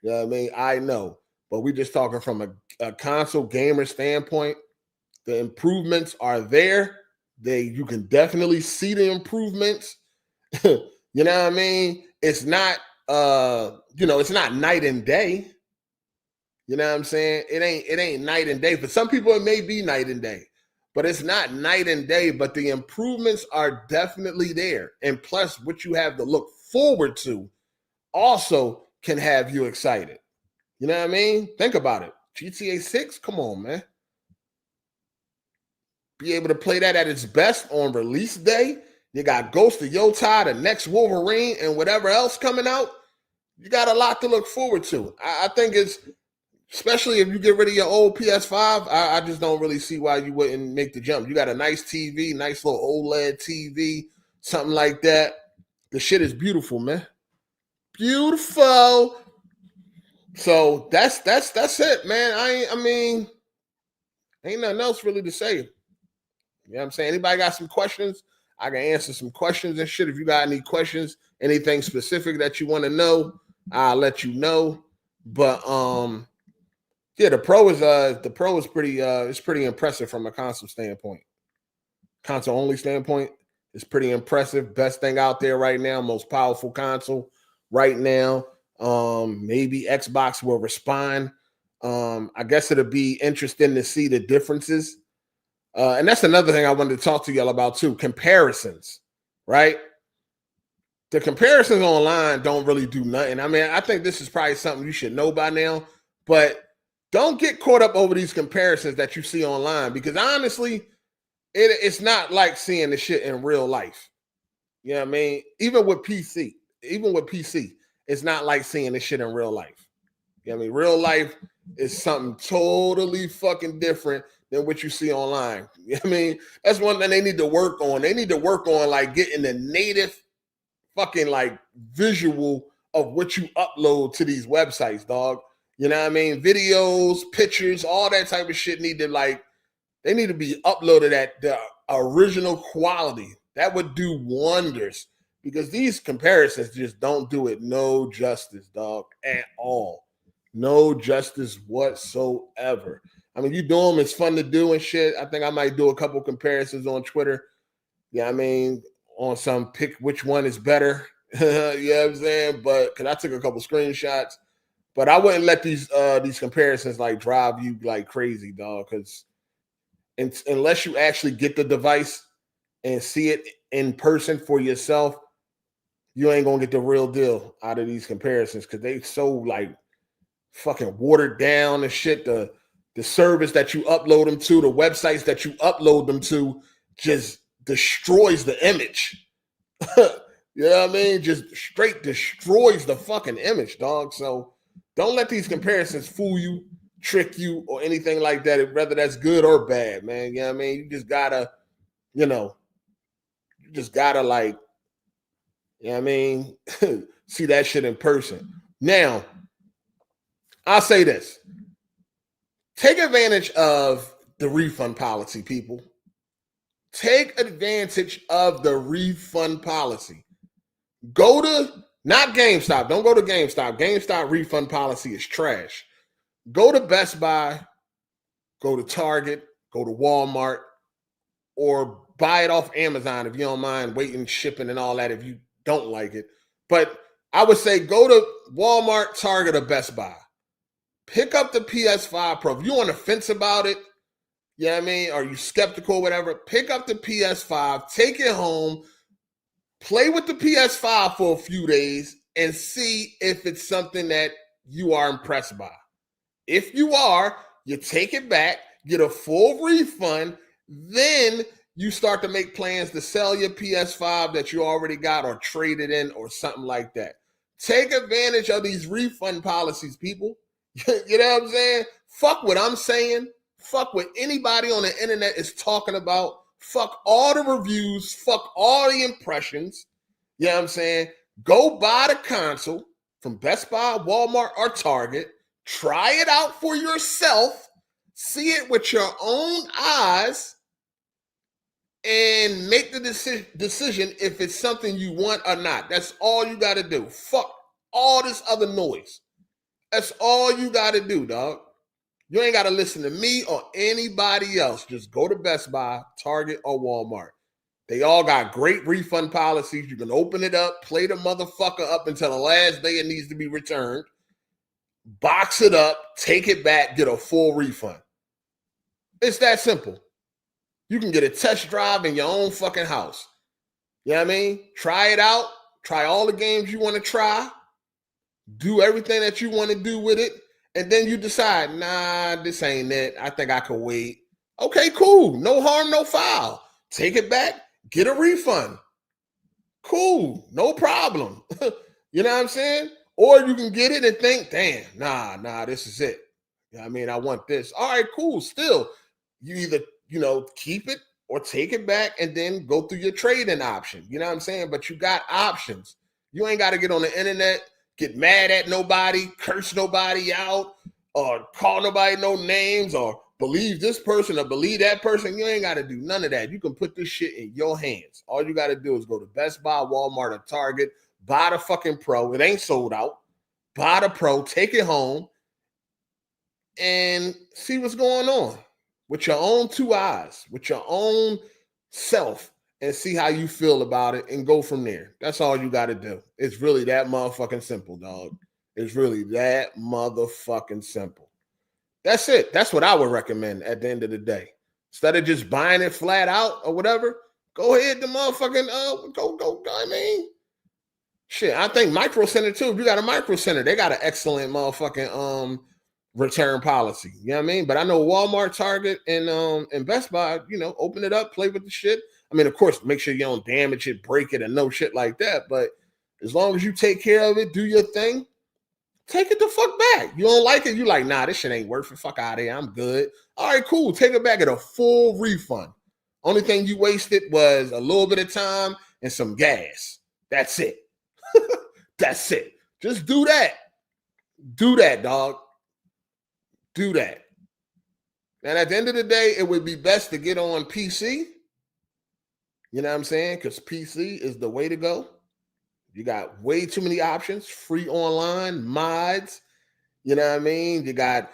You know what I mean? I know. But we just talking from a console gamer standpoint. The improvements are there. You can definitely see the improvements. You know what I mean? It's not it's not night and day. You know what I'm saying? It ain't night and day. For some people, it may be night and day, but it's not night and day. But the improvements are definitely there. And plus, what you have to look forward to also can have you excited. You know what I mean? Think about it. GTA 6, come on, man. Be able to play that at its best on release day. You got Ghost of Yota, the next Wolverine, and whatever else coming out. You got a lot to look forward to. I think it's, especially if you get rid of your old PS5, I just don't really see why you wouldn't make the jump. You got a nice TV, nice little OLED TV, something like that. The shit is beautiful, man. Beautiful. So that's it, man. I mean, ain't nothing else really to say. You know what I'm saying? Anybody got some questions? I can answer some questions and shit. If you got any questions, anything specific that you want to know, I'll let you know. But yeah, the Pro is pretty it's pretty impressive from a console standpoint. Console only standpoint, it's pretty impressive. Best thing out there right now, most powerful console right now. Maybe Xbox will respond. I guess it'll be interesting to see the differences. And that's another thing I wanted to talk to y'all about too. Comparisons, right? The comparisons online don't really do nothing. I mean, I think this is probably something you should know by now, but don't get caught up over these comparisons that you see online, because honestly, it's not like seeing the shit in real life. You know what I mean? Even with PC, it's not like seeing this shit in real life. You know what I mean? Real life is something totally fucking different than what you see online. You know what I mean? That's one thing they need to work on. They need to work on like getting the native fucking like visual of what you upload to these websites, dog. You know what I mean? Videos, pictures, all that type of shit need to they need to be uploaded at the original quality. That would do wonders, because these comparisons just don't do it no justice, dog, at all. No justice whatsoever. I mean, you do them, it's fun to do and shit. I think I might do a couple comparisons on Twitter. Yeah, I mean, on some pick which one is better. You know what I'm saying? But because I took a couple screenshots, but I wouldn't let these comparisons like drive you like crazy, dog. Because unless you actually get the device and see it in person for yourself, you ain't gonna get the real deal out of these comparisons, because they so like fucking watered down and shit. The service that you upload them to, the websites that you upload them to, just destroys the image. You know what I mean? Just straight destroys the fucking image, dog. So don't let these comparisons fool you, trick you, or anything like that, whether that's good or bad, man. You know what I mean? You just gotta, like, you know what I mean? See that shit in person. Now, I'll say this. Take advantage of the refund policy, people. Take advantage of the refund policy. Go to, not GameStop. Don't go to GameStop. GameStop refund policy is trash. Go to Best Buy, go to Target, go to Walmart, or buy it off Amazon if you don't mind waiting, shipping, and all that if you don't like it. But I would say go to Walmart, Target, or Best Buy. Pick up the PS5 Pro. If you're on the fence about it, you know what I mean? Are you skeptical, whatever? Pick up the PS5, take it home, play with the PS5 for a few days, and see if it's something that you are impressed by. If you are, you take it back, get a full refund, then you start to make plans to sell your PS5 that you already got or trade it in or something like that. Take advantage of these refund policies, people. You know what I'm saying? Fuck what I'm saying. Fuck what anybody on the internet is talking about. Fuck all the reviews. Fuck all the impressions. You know what I'm saying? Go buy the console from Best Buy, Walmart, or Target. Try it out for yourself. See it with your own eyes. And make the decision if it's something you want or not. That's all you got to do. Fuck all this other noise. That's all you got to do, dog. You ain't got to listen to me or anybody else. Just go to Best Buy, Target, or Walmart. They all got great refund policies. You can open it up, play the motherfucker up until the last day it needs to be returned, box it up, take it back, get a full refund. It's that simple. You can get a test drive in your own fucking house. You know what I mean? Try it out. Try all the games you want to try. Do everything that you want to do with it. And then you decide, nah, this ain't it. I think I could wait. Okay, cool. No harm, no foul. Take it back. Get a refund. Cool. No problem. You know what I'm saying? Or you can get it and think, damn, nah, this is it. You know what I mean? I want this. All right, cool. Still, you either, keep it or take it back and then go through your trading option. You know what I'm saying? But you got options. You ain't got to get on the internet, get mad at nobody, curse nobody out, or call nobody no names, or believe this person or believe that person. You ain't got to do none of that. You can put this shit in your hands. All you got to do is go to Best Buy, Walmart, or Target, buy the fucking Pro. It ain't sold out. Buy the Pro, take it home, and see what's going on with your own two eyes, with your own self, and see how you feel about it and go from there. That's all you got to do. It's really that motherfucking simple, dog. It's really that motherfucking simple. That's it. That's what I would recommend at the end of the day. Instead of just buying it flat out or whatever, go ahead, the motherfucking, go. I mean, shit, I think Micro Center too. If you got a Micro Center, they got an excellent motherfucking return policy. You know what I mean? But I know Walmart, Target, and Best Buy, open it up, play with the shit. I mean, of course, make sure you don't damage it, break it, and no shit like that. But as long as you take care of it, do your thing, take it the fuck back. You don't like it, you like, nah, this shit ain't worth it. Fuck out of here. I'm good. All right, cool. Take it back at a full refund. Only thing you wasted was a little bit of time and some gas. That's it. That's it. Just do that. Do that, dog. Do that. And at the end of the day, it would be best to get on PC. You know what I'm saying? Because PC is the way to go. You got way too many options, free online, mods. You know what I mean? You got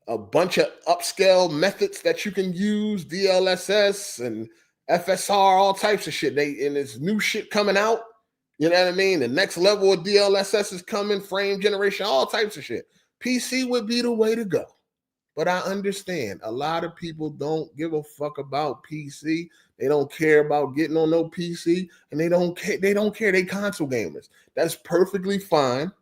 a bunch of upscale methods that you can use, DLSS and FSR, all types of shit. And there's new shit coming out. You know what I mean? The next level of DLSS is coming, frame generation, all types of shit. PC would be the way to go. But I understand a lot of people don't give a fuck about PC. They don't care about getting on no PC, and they don't care. They console gamers. That's perfectly fine.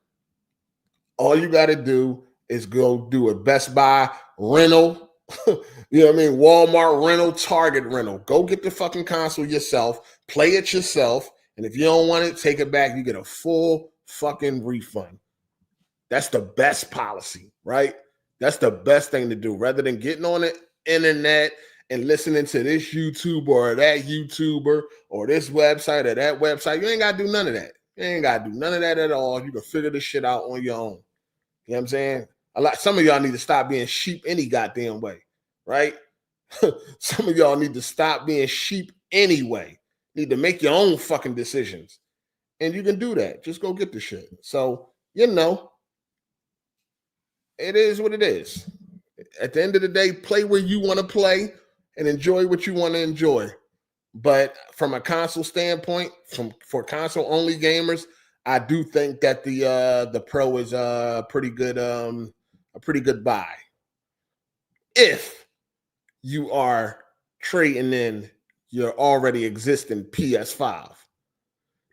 All you got to do is go do a Best Buy rental. You know what I mean? Walmart rental, Target rental. Go get the fucking console yourself. Play it yourself. And if you don't want it, take it back. You get a full fucking refund. That's the best policy, right? That's the best thing to do. Rather than getting on the internet and listening to this YouTuber or that YouTuber or this website or that website, you ain't got to do none of that. You ain't got to do none of that at all. You can figure this shit out on your own. You know what I'm saying? Some of y'all need to stop being sheep any goddamn way, right? Some of y'all need to stop being sheep anyway. Need to make your own fucking decisions. And you can do that. Just go get the shit. So, it is what it is. At the end of the day, play where you want to play and enjoy what you want to enjoy. But from a console standpoint, for console only gamers, I do think that the Pro is a pretty good buy. If you are trading in your already existing PS5.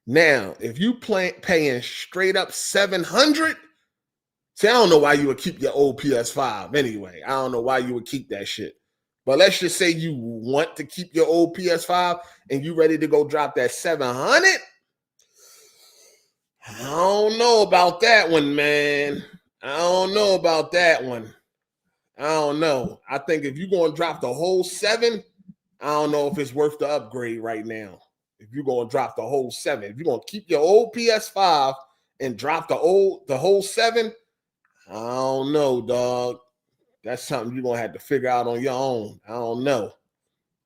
Now, if you paying straight up $700, see, I don't know why you would keep your old PS5 anyway. I don't know why you would keep that shit. But let's just say you want to keep your old PS5 and you ready to go drop that 700. I don't know about that one, man. I don't know about that one. I don't know. I think if you're going to drop the whole 7, I don't know if it's worth the upgrade right now. If you're going to drop the whole 7, if you're going to keep your old PS5 and drop the whole 7, I don't know, dog. That's something you're going to have to figure out on your own. I don't know.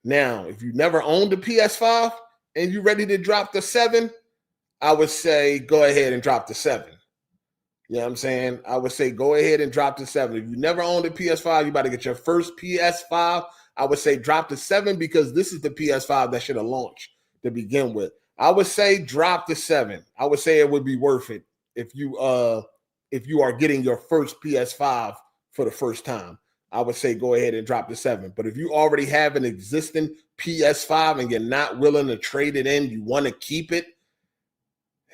Now, if you never owned a PS5 and you're ready to drop the 7, I would say go ahead and drop the 7. You know what I'm saying? I would say go ahead and drop the 7. If you never owned a PS5, you about to get your first PS5. I would say drop the 7 because this is the PS5 that should have launched to begin with. I would say drop the 7. I would say it would be worth it if you are getting your first PS5 for the first time. I would say go ahead and drop the 7. But if you already have an existing PS5 and you're not willing to trade it in, you want to keep it,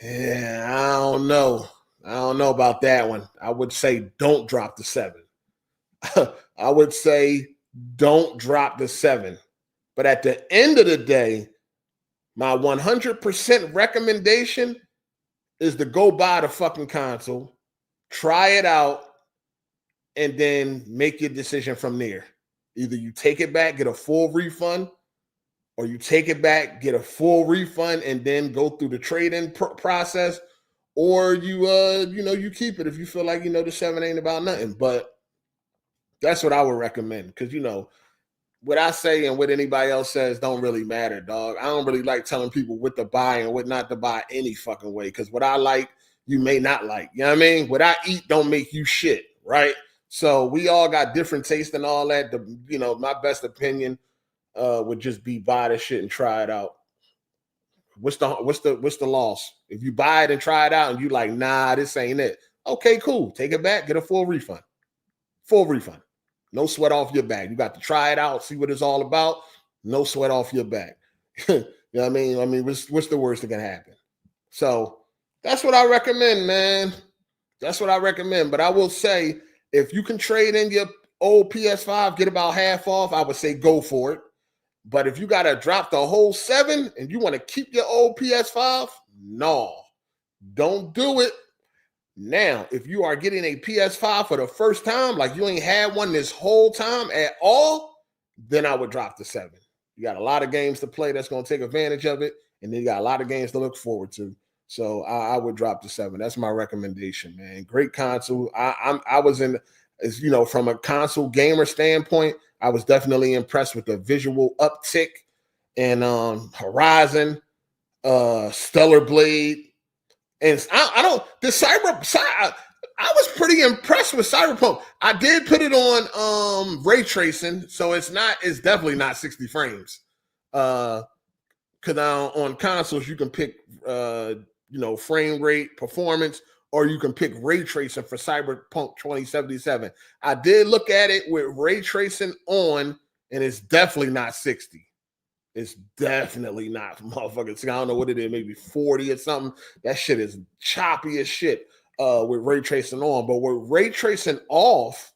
yeah, I don't know. I don't know about that one. I would say don't drop the 7. I would say don't drop the 7. But at the end of the day, my 100% recommendation is to go buy the fucking console, try it out, and then make your decision from there. Either you take it back, get a full refund, or you take it back, get a full refund, and then go through the trade-in process, or you keep it if you feel like the 7 ain't about nothing. But that's what I would recommend, because what I say and what anybody else says don't really matter, dog. I don't really like telling people what to buy and what not to buy any fucking way, because what I like, you may not like. You know what I mean? What I eat don't make you shit, right? So we all got different taste and all that. My best opinion would just be buy this shit and try it out. What's the loss? If you buy it and try it out and you like, nah, this ain't it. Okay, cool. Take it back, get a full refund. Full refund. No sweat off your back. You got to try it out, see what it's all about. No sweat off your back. You know what I mean? I mean, what's the worst that can happen? So that's what I recommend, man. That's what I recommend. But I will say, if you can trade in your old PS5, get about half off, I would say go for it. But if you got to drop the whole 7 and you want to keep your old PS5, no, don't do it. Now, if you are getting a PS5 for the first time, like you ain't had one this whole time at all, then I would drop the 7. You got a lot of games to play that's going to take advantage of it, and then you got a lot of games to look forward to. So I would drop the 7. That's my recommendation, man. Great console. I was from a console gamer standpoint, I was definitely impressed with the visual uptick in Horizon, Stellar Blade, and I was pretty impressed with Cyberpunk. I did put it on ray tracing, so it's definitely not 60 frames. Because on consoles you can pick frame rate, performance, or you can pick ray tracing for Cyberpunk 2077. I did look at it with ray tracing on, and it's definitely not 60. It's definitely not, motherfuckers. I don't know what it is, maybe 40 or something. That shit is choppy as shit with ray tracing on. But with ray tracing off,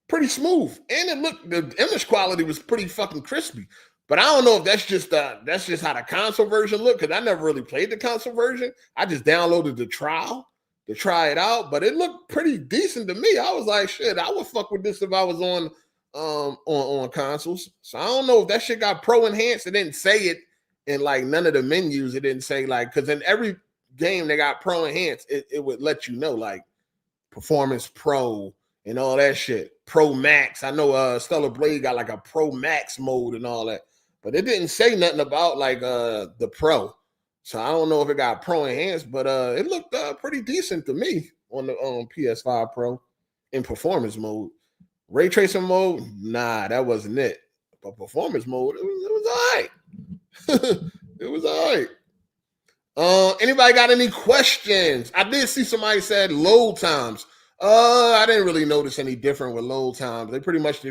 pretty smooth. And the image quality was pretty fucking crispy. But I don't know if that's just how the console version looked, because I never really played the console version. I just downloaded the trial to try it out, but it looked pretty decent to me. I was like, shit, I would fuck with this if I was on consoles. So I don't know if that shit got pro enhanced. It didn't say it in like none of the menus. It didn't say like, because in every game they got pro enhanced, it would let you know like performance pro and all that shit. Pro Max. I know Stellar Blade got like a Pro Max mode and all that. But it didn't say nothing about like the Pro. So I don't know if it got Pro enhanced, but it looked pretty decent to me on the PS5 Pro in performance mode. Ray tracing mode, nah, that wasn't it. But performance mode, it was all right. It was all right. Anybody got any questions? I did see somebody said load times. I didn't really notice any different with load times. They pretty much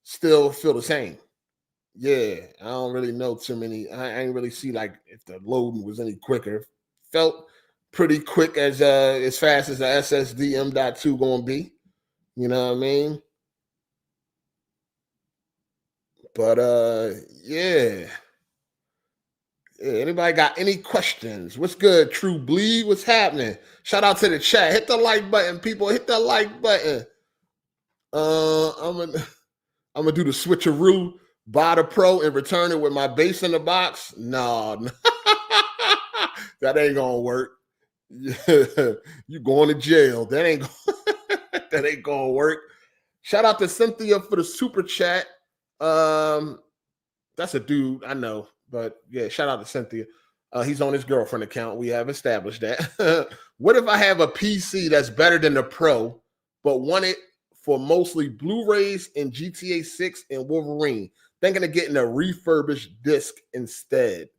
still feel the same. Yeah, I don't really know too many. I ain't really see like if the loading was any quicker. Felt pretty quick as fast as the SSD M.2 gonna be. You know what I mean? But yeah. Yeah, anybody got any questions? What's good, True Bleed? What's happening? Shout out to the chat. Hit the like button, people. Hit the like button. I'm gonna I'm gonna do the switcheroo, buy the pro, and return it with my base in the box. No, that ain't gonna work. You going to jail? That ain't gonna work. Shout out to Cynthia for the super chat. Um, that's a dude I know, but yeah, shout out to Cynthia. He's on his girlfriend account. We have established that. What if I have a PC that's better than the Pro, but want it for mostly Blu-rays and GTA 6 and Wolverine? Thinking of getting a refurbished disc instead.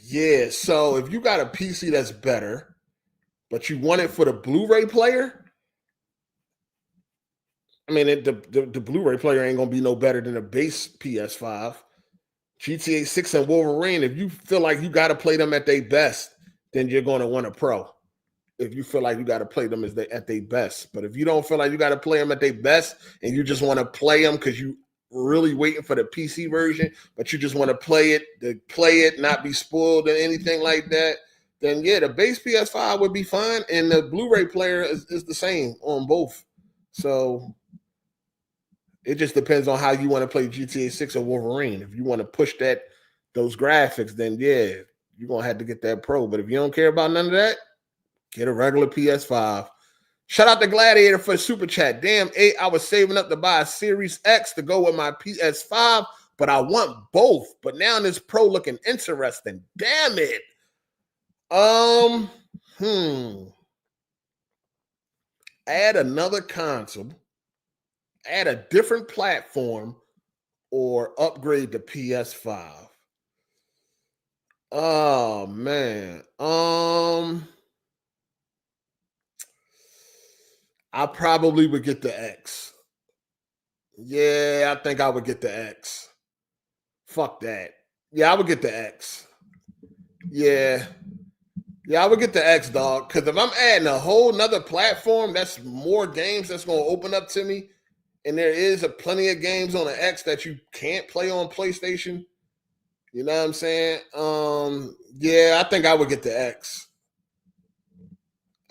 Yeah. So if you got a PC that's better, but you want it for the Blu-ray player, I mean, the Blu-ray player ain't gonna be no better than a base PS5. GTA 6 and Wolverine, if you feel like you got to play them at their best, then you're going to want a Pro. If you feel like you got to play them at their best. But if you don't feel like you got to play them at their best and you just want to play them because you really waiting for the PC version, but you just want to play it, not be spoiled or anything like that, then yeah, the base PS5 would be fine. And the Blu-ray player is the same on both. So it just depends on how you want to play GTA 6 or Wolverine. If you want to push those graphics, then yeah, you're going to have to get that Pro. But if you don't care about none of that, get a regular PS5. Shout out to Gladiator for the super chat. Damn, I was saving up to buy a Series X to go with my PS5, but I want both. But now this Pro looking interesting. Damn it. Add another console, add a different platform, or upgrade to PS5. Oh man. I probably would get the X. Yeah, I think I would get the X. Fuck that. Yeah, I would get the X. Yeah. Yeah, I would get the X, dog. Because if I'm adding a whole nother platform, that's more games that's going to open up to me. And there is plenty of games on the X that you can't play on PlayStation. You know what I'm saying? Yeah, I think I would get the X.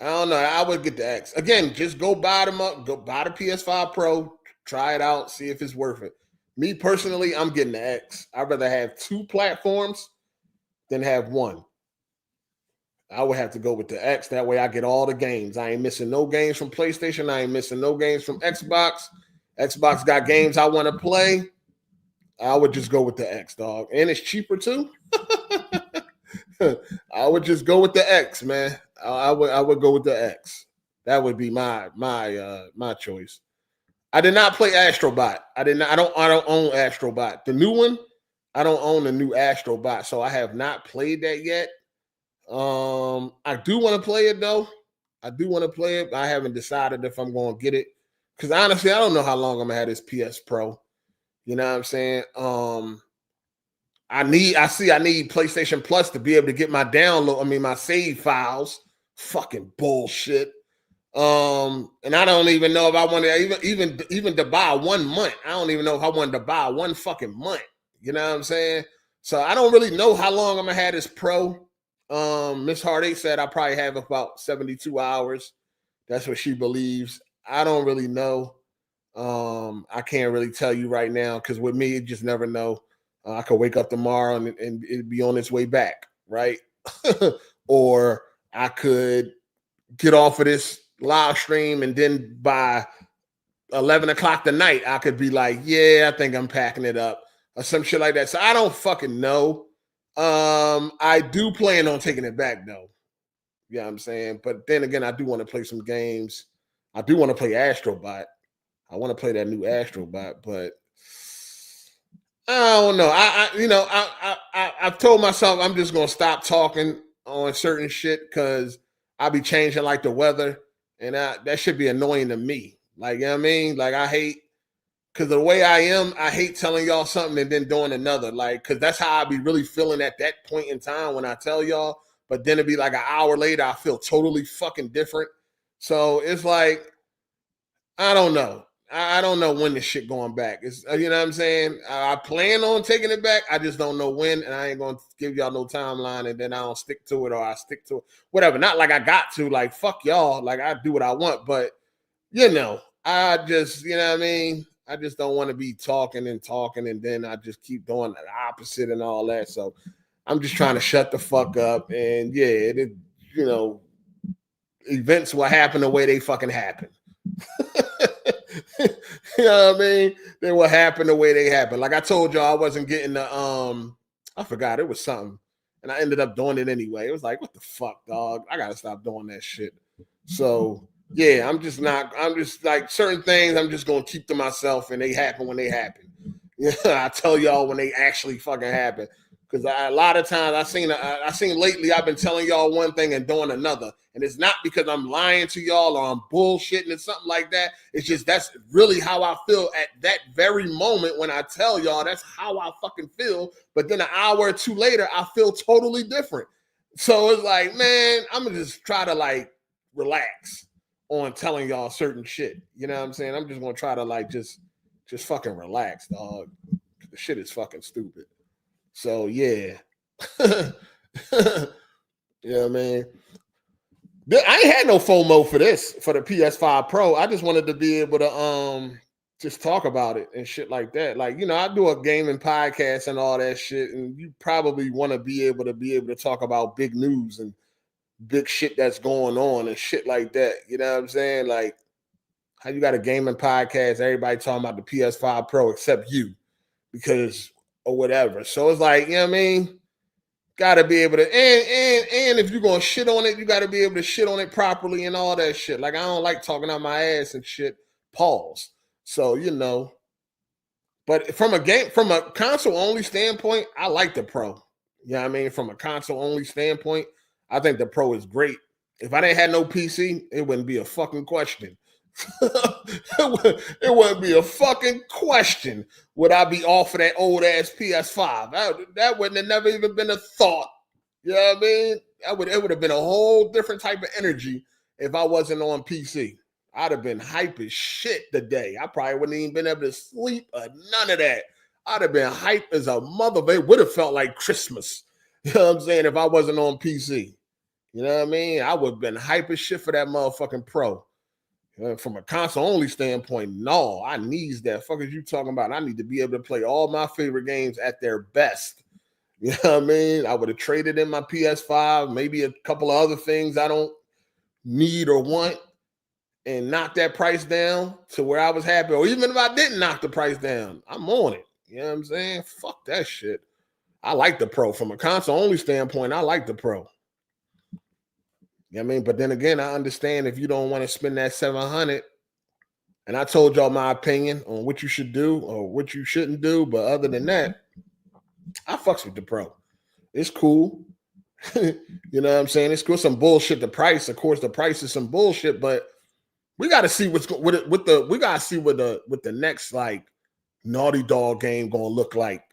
I don't know. I would get the X. Again, just go buy them up. Go buy the PS5 Pro. Try it out. See if it's worth it. Me personally, I'm getting the X. I'd rather have two platforms than have one. I would have to go with the X. That way I get all the games. I ain't missing no games from PlayStation. I ain't missing no games from Xbox. Xbox got games I want to play. I would just go with the X, dog. And it's cheaper too. I would just go with the X, man. I would go with the X. That would be my choice. I did not play Astrobot. I don't own Astrobot. The new one, I don't own the new Astrobot, so I have not played that yet. I do want to play it though. I do want to play it. I haven't decided if I'm going to get it because honestly, I don't know how long I'm gonna have this PS Pro. You know what I'm saying? I need PlayStation Plus to be able to get my my save files. Fucking bullshit. And I don't even know if I want to even to buy 1 month. I don't even know if I wanted to buy 1 fucking month. You know what I'm saying? So I don't really know how long I'm gonna have this Pro. Miss Hard8 said I probably have about 72 hours. That's what she believes. I don't really know. I can't really tell you right now because with me, you just never know. I could wake up tomorrow and it'd be on its way back, right? Or I could get off of this live stream and then by 11 o'clock tonight, I could be like, yeah, I think I'm packing it up or some shit like that. So I don't fucking know. I do plan on taking it back though. You know what I'm saying? But then again, I do want to play some games. I do want to play Astrobot. I want to play that new Astrobot, but I don't know. I've told myself I'm just gonna stop talking on certain shit because I be changing like the weather, and that should be annoying to me. Like, you know what I mean? Like, I hate, because the way I am, I hate telling y'all something and then doing another. Like, because that's how I be really feeling at that point in time when I tell y'all. But then it'd be like an hour later, I feel totally fucking different. So it's like, I don't know. I don't know when this shit going back. It's, you know what I'm saying? I plan on taking it back. I just don't know when, and I ain't gonna give y'all no timeline, and then I don't stick to it, or I stick to it. Whatever. Not like I got to. Like, fuck y'all. Like, I do what I want, but you know, I just, you know what I mean? I just don't want to be talking, and then I just keep doing the opposite and all that. So I'm just trying to shut the fuck up. And yeah, it you know, events will happen the way they fucking happen. You know what I mean? They will happen the way they happen. Like I told y'all, I wasn't getting the I forgot, it was something, and I ended up doing it anyway. It was like, what the fuck, dog? I gotta stop doing that shit. So yeah, I'm just like certain things I'm just gonna keep to myself, and they happen when they happen. Yeah, I tell y'all when they actually fucking happen. Because a lot of times I seen lately I've been telling y'all one thing and doing another, and it's not because I'm lying to y'all or I'm bullshitting or something like that. It's just that's really how I feel at that very moment when I tell y'all. That's how I fucking feel. But then an hour or two later, I feel totally different. So it's like, man, I'm gonna just try to like relax on telling y'all certain shit. You know what I'm saying? I'm just gonna try to like just fucking relax, dog. The shit is fucking stupid. So yeah. Yeah, man. I ain't had no FOMO for this, for the PS5 Pro. I just wanted to be able to just talk about it and shit like that. Like, you know, I do a gaming podcast and all that shit, and you probably want to be able to talk about big news and big shit that's going on and shit like that. You know what I'm saying? Like, how you got a gaming podcast, everybody talking about the PS5 Pro except you, because or whatever. So it's like, you know what I mean? Gotta be able to, and if you're gonna shit on it, you gotta be able to shit on it properly and all that shit. Like, I don't like talking out my ass and shit. Pause. So, you know, but from a console only standpoint, I like the Pro. You know what I mean? From a console only standpoint, I think the Pro is great. If I didn't have no PC, it wouldn't be a fucking question. It wouldn't be a fucking question. Would I be off of that old ass PS5? That wouldn't have never even been a thought. You know what I mean? It would have been a whole different type of energy if I wasn't on PC. I'd have been hype as shit today. I probably wouldn't even been able to sleep or none of that. I'd have been hype as a mother. It would have felt like Christmas. You know what I'm saying? If I wasn't on PC. You know what I mean? I would have been hype as shit for that motherfucking Pro. From a console only standpoint, no, I needs that. Fuck is you talking about? I need to be able to play all my favorite games at their best. You know what I mean? I would have traded in my PS5, maybe a couple of other things I don't need or want, and knock that price down to where I was happy. Or even if I didn't knock the price down, I'm on it. You know what I'm saying? Fuck that shit. I like the Pro. From a console only standpoint, I like the Pro. You know what I mean? But then again, I understand if you don't want to spend that $700, and I told y'all my opinion on what you should do or what you shouldn't do. But other than that, I fucks with the Pro. It's cool. You know what I'm saying? It's cool. Some bullshit. The price, of course, the price is some bullshit. But we got to see what's with the. We got to see what the next like Naughty Dog game gonna look like.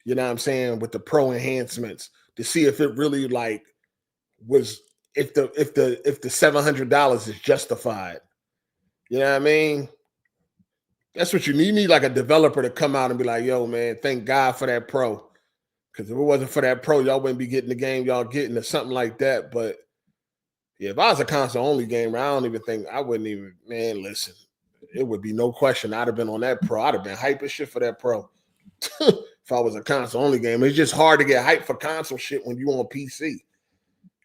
You know what I'm saying? With the Pro enhancements to see if it really like was if the $700 is justified. You know what I mean? That's what you need. You need like a developer to come out and be like, yo, man, thank God for that Pro. Because if it wasn't for that Pro, y'all wouldn't be getting the game y'all getting or something like that. But yeah, if I was a console only gamer, I don't even think I wouldn't even, man, listen. It would be no question. I'd have been on that Pro. I'd have been hype as shit for that Pro. If I was a console only gamer. It's just hard to get hype for console shit when you on PC.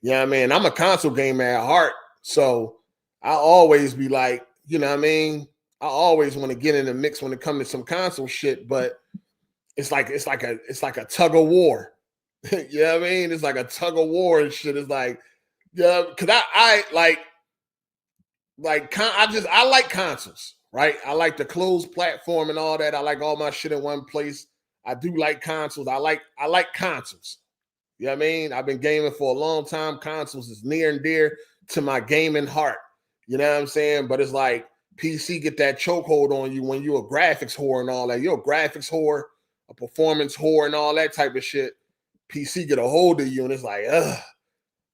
You know what I mean? I'm a console gamer at heart. So I always be like, you know what I mean? I always want to get in the mix when it comes to some console shit, but it's like a tug of war. You know what I mean? It's like a tug of war and shit. It's like, yeah, because I like consoles, right? I like the closed platform and all that. I like all my shit in one place. I do like consoles. I like consoles. You know what I mean? I've been gaming for a long time. Consoles is near and dear to my gaming heart. You know what I'm saying? But it's like PC get that chokehold on you when you're a graphics whore and all that. You're a graphics whore, a performance whore, and all that type of shit. PC get a hold of you, and it's like, ugh.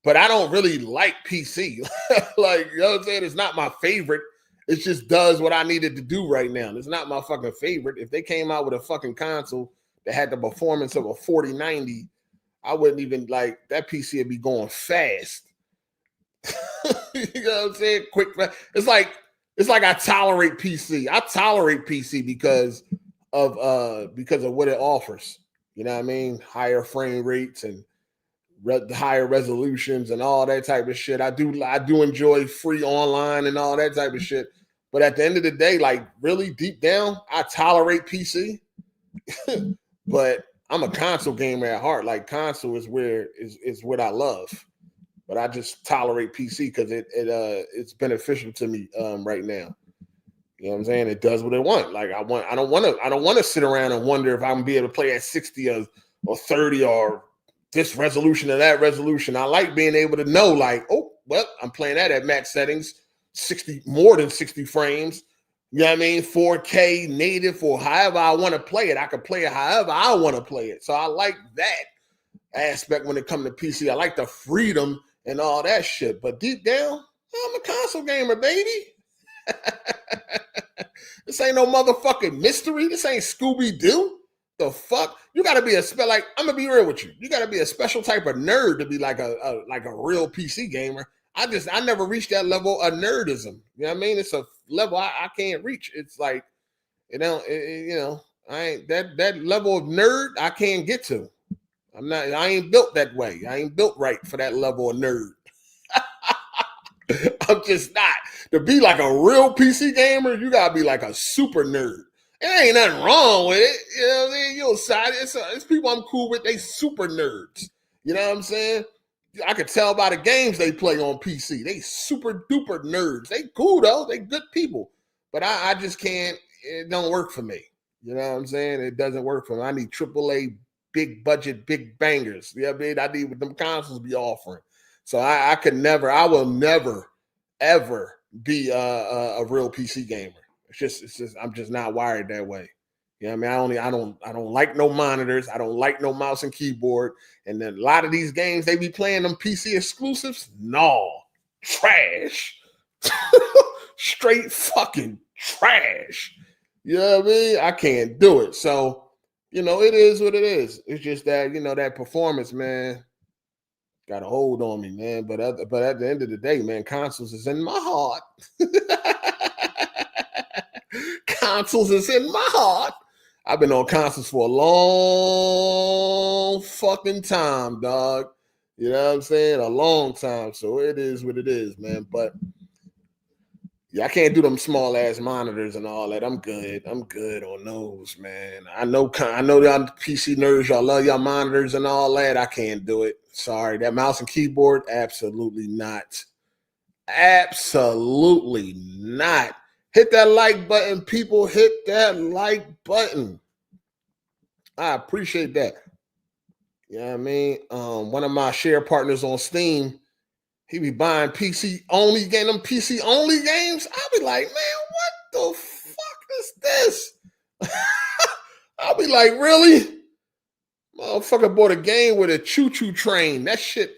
But I don't really like PC. Like, you know what I'm saying? It's not my favorite. It just does what I needed to do right now. It's not my fucking favorite. If they came out with a fucking console that had the performance of a 4090, I wouldn't even like that PC would be going fast. You know what I'm saying? Quick. It's like I tolerate PC. I tolerate PC because of what it offers. You know what I mean? Higher frame rates and higher resolutions and all that type of shit. I do enjoy free online and all that type of shit. But at the end of the day, like really deep down, I tolerate PC. But I'm a console gamer at heart. Like console is what I love. But I just tolerate PC because it's beneficial to me right now. You know what I'm saying? It does what it wants. Like I don't want to sit around and wonder if I'm gonna be able to play at 60 or 30 or this resolution or that resolution. I like being able to know, like, oh, well, I'm playing that at max settings, 60, more than 60 frames. You know what I mean? 4K native or however I want to play it. I can play it however I want to play it. So I like that aspect when it comes to PC. I like the freedom and all that shit. But deep down, I'm a console gamer, baby. This ain't no motherfucking mystery. This ain't Scooby-Doo. The fuck? You gotta be like, I'm gonna be real with you. You gotta be a special type of nerd to be like a real PC gamer. I never reached that level of nerdism. You know what I mean? It's a level I can't reach. It's like, you know, I ain't that level of nerd I can't get to. I ain't built that way. I ain't built right for that level of nerd. I'm just not. To be like a real PC gamer, you gotta be like a super nerd. There ain't nothing wrong with it. You know what I mean? You'll side it's people I'm cool with, they super nerds. You know what I'm saying? I could tell by the games they play on PC. They super duper nerds. They cool though. They good people. But I just can't, it don't work for me. You know what I'm saying? It doesn't work for me. I need AAA, big budget, big bangers. You know what I mean? I need what them consoles be offering. So I will never, ever be a real PC gamer. It's just I'm just not wired that way. You know what I mean? I don't like no monitors. I don't like no mouse and keyboard. And then a lot of these games they be playing them PC exclusives. No, trash. Straight fucking trash. You know what I mean? I can't do it. So, you know, it is what it is. It's just that, you know, that performance, man, got a hold on me, man. But at the end of the day, man, consoles is in my heart. Consoles is in my heart. I've been on consoles for a long fucking time, dog. You know what I'm saying? A long time. So it is what it is, man. But yeah, I can't do them small ass monitors and all that. I'm good. I'm good on those, man. I know y'all PC nerds, y'all love y'all monitors and all that. I can't do it. Sorry. That mouse and keyboard, absolutely not. Absolutely not. Hit that like button, people. Hit that like button. I appreciate that. You know what I mean? One of my share partners on Steam, he be buying PC only game, them PC only games. I be like, man, what the fuck is this? I'll be like, really? Motherfucker bought a game with a choo-choo train. That shit.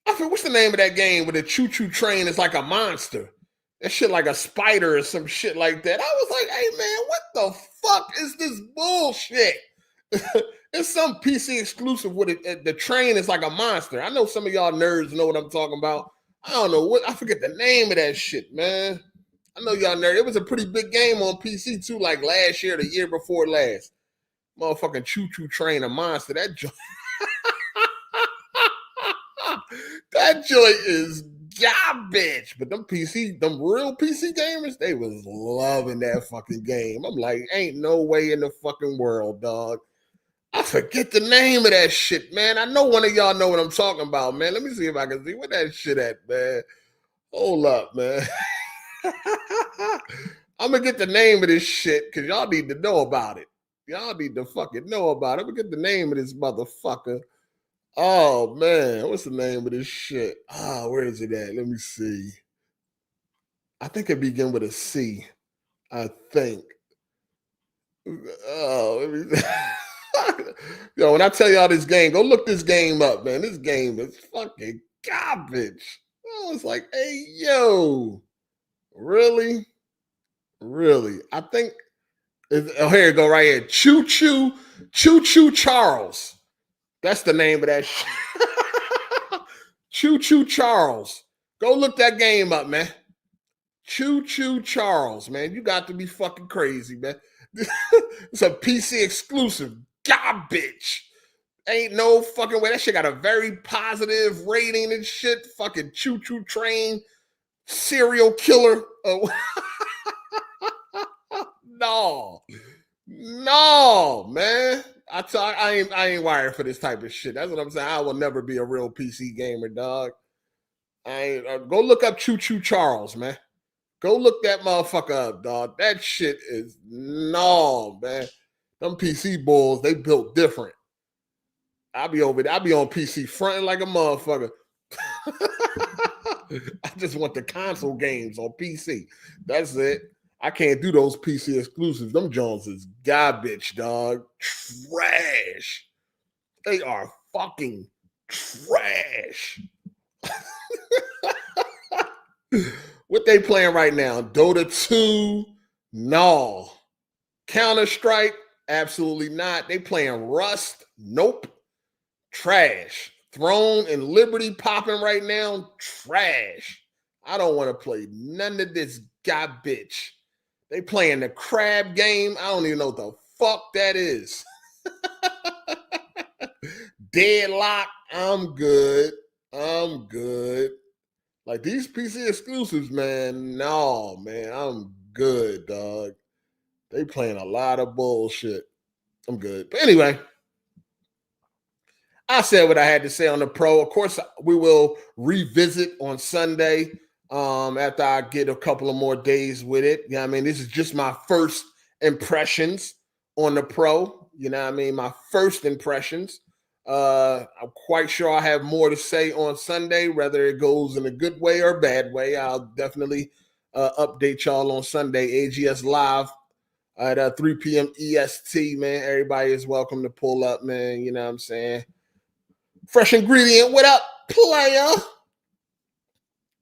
I forget what's the name of that game with a choo-choo train is like a monster. That shit like a spider or some shit like that. I was like, hey man, what the fuck is this bullshit? It's some PC exclusive with it. The train is like a monster. I know some of y'all nerds know what I'm talking about. I don't know what, I forget the name of that shit, man. I know y'all nerds. It was a pretty big game on PC too, like last year, the year before last. Motherfucking choo-choo train, a monster. That joint. That joint is garbage. But them real PC gamers, they was loving that fucking game. I'm like, ain't no way in the fucking world, dog. I forget the name of that shit, man. I know one of y'all know what I'm talking about, man. Let me see if I can see what that shit at, man. Hold up, man. I'm gonna get the name of this shit because y'all need to know about it. Y'all need to fucking know about it. I'm gonna get the name of this motherfucker. Oh man, what's the name of this shit? Where is it at? Let me see. I think it begin with a C. I think. Oh, let me yo, when I tell y'all this game, go look this game up, man. This game is fucking garbage. I was like, hey, yo, really? Really? I think, oh, here you go, right here. Choo Choo Charles. That's the name of that shit. Choo Choo Charles. Go look that game up, man. Choo Choo Charles, man. You got to be fucking crazy, man. It's a PC exclusive. Garbage. Ain't no fucking way. That shit got a very positive rating and shit. Fucking Choo Choo Train. Serial killer. Oh. No, man. I ain't wired for this type of shit. That's what I'm saying. I will never be a real PC gamer, dog. Go look up Choo Choo Charles, man. Go look that motherfucker up, dog. That shit is no, man. Them PC bulls, they built different. I be on PC fronting like a motherfucker. I just want the console games on PC. That's it. I can't do those PC exclusives. Them Jones is garbage, dog. Trash. They are fucking trash. What they playing right now? Dota 2? No. Counter-Strike? Absolutely not. They playing Rust? Nope. Trash. Throne and Liberty popping right now? Trash. I don't want to play none of this garbage. They playing the crab game. I don't even know what the fuck that is. Deadlock. I'm good. Like these PC exclusives, man. No, man. I'm good, dog. They playing a lot of bullshit. I'm good. But anyway, I said what I had to say on the Pro. Of course, we will revisit on Sunday after I get a couple of more days with it. You know what I mean? This is just my first impressions on the Pro. You know what I mean? My first impressions. I'm quite sure I have more to say on Sunday, whether it goes in a good way or a bad way. I'll definitely update y'all on Sunday. AGSLIVE at 3 p.m. EST, man. Everybody is welcome to pull up, man. You know what I'm saying? Fresh ingredient, what up, player?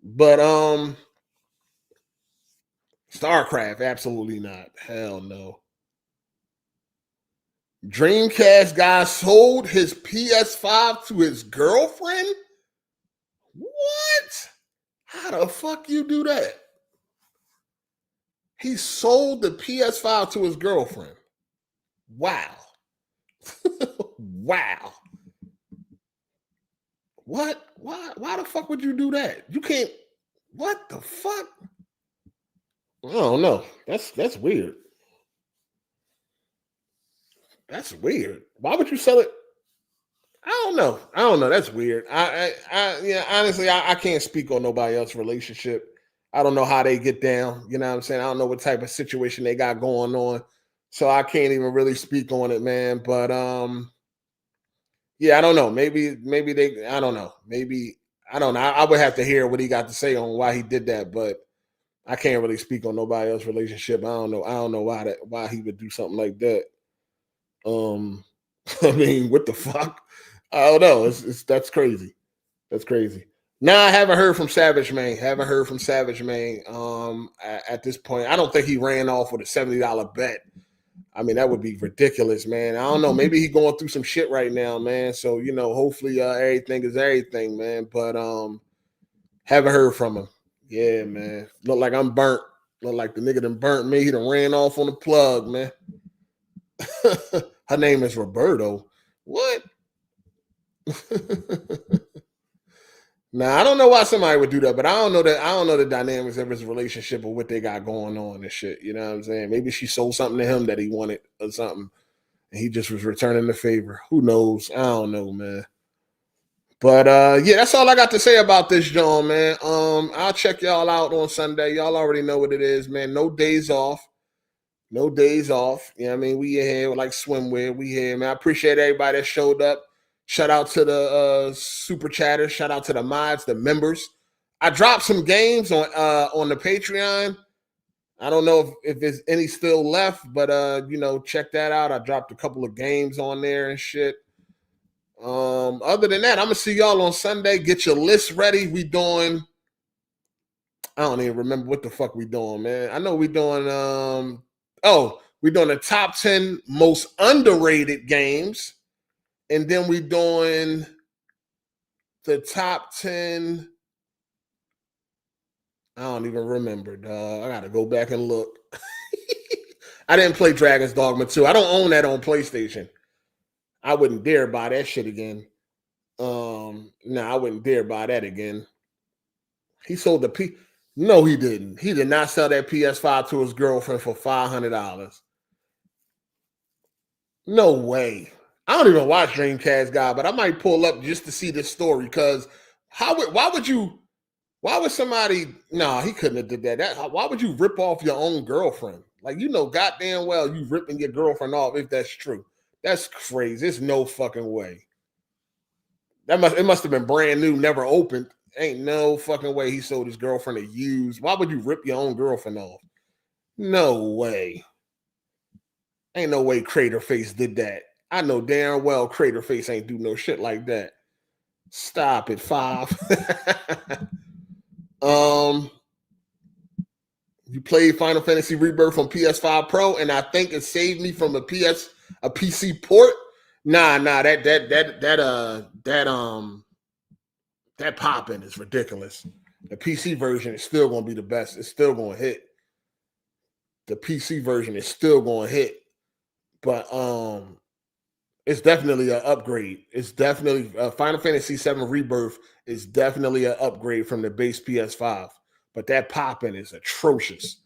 But StarCraft, absolutely not. Hell no. Dreamcast guy sold his PS5 to his girlfriend? What? How the fuck you do that? He sold the PS5 to his girlfriend. Wow. Wow. What? Why the fuck would you do that? You can't. What the fuck? I don't know. That's weird. That's weird. Why would you sell it? I don't know. That's weird. Honestly, I can't speak on nobody else's relationship. I don't know how they get down. You know what I'm saying? I don't know what type of situation they got going on. So I can't even really speak on it, man. But yeah, I don't know. Maybe they, I don't know. Maybe, I don't know. I would have to hear what he got to say on why he did that, but I can't really speak on nobody else's relationship. I don't know why he would do something like that. I mean, what the fuck? I don't know. That's crazy. That's crazy. Nah, I haven't heard from Savage Man. At this point, I don't think he ran off with a $70 bet. I mean, that would be ridiculous, man. I don't know. Maybe he going through some shit right now, man. So, hopefully everything is everything, man. But haven't heard from him. Yeah, man. Look like I'm burnt. Look like the nigga done burnt me. He done ran off on the plug, man. Her name is Roberto. What? Now, I don't know why somebody would do that, but I don't know the dynamics of his relationship or what they got going on and shit. You know what I'm saying? Maybe she sold something to him that he wanted or something, and he just was returning the favor. Who knows? I don't know, man. But yeah, that's all I got to say about this, John, man. I'll check y'all out on Sunday. Y'all already know what it is, man. No days off. No days off. You know what I mean? We here like swimwear. We here, man. I appreciate everybody that showed up. Shout out to the super chatters. Shout out to the mods, the members. I dropped some games on the Patreon. I don't know if there's any still left, but check that out. I dropped a couple of games on there and shit. Other than that, I'm gonna see y'all on Sunday. Get your list ready. We doing. I don't even remember what the fuck we doing, man. I know we doing. We're doing the top 10 most underrated games, and then we doing the top 10. I don't even remember, dog. I gotta go back and look. I didn't play Dragon's Dogma 2. I don't own that on PlayStation. I wouldn't dare buy that shit again. I wouldn't dare buy that again. He sold the No, he didn't. He did not sell that PS5 to his girlfriend for $500. No way. I don't even watch Dreamcast guy, but I might pull up just to see this story because why would somebody? No, he couldn't have did that. Why would you rip off your own girlfriend? Like, goddamn well you ripping your girlfriend off if that's true. That's crazy. There's no fucking way. It must have been brand new, never opened. Ain't no fucking way he sold his girlfriend a used. Why would you rip your own girlfriend off? No way. Ain't no way Craterface did that. I know damn well Craterface ain't do no shit like that. Stop it, 5. You played Final Fantasy Rebirth on PS5 Pro, and I think it saved me from a PC port. Nah, that popping is ridiculous. The PC version is still gonna be the best. It's still gonna hit. The PC version is still gonna hit, but it's definitely an upgrade. It's definitely Final Fantasy VII Rebirth is definitely an upgrade from the base PS5. But that popping is atrocious.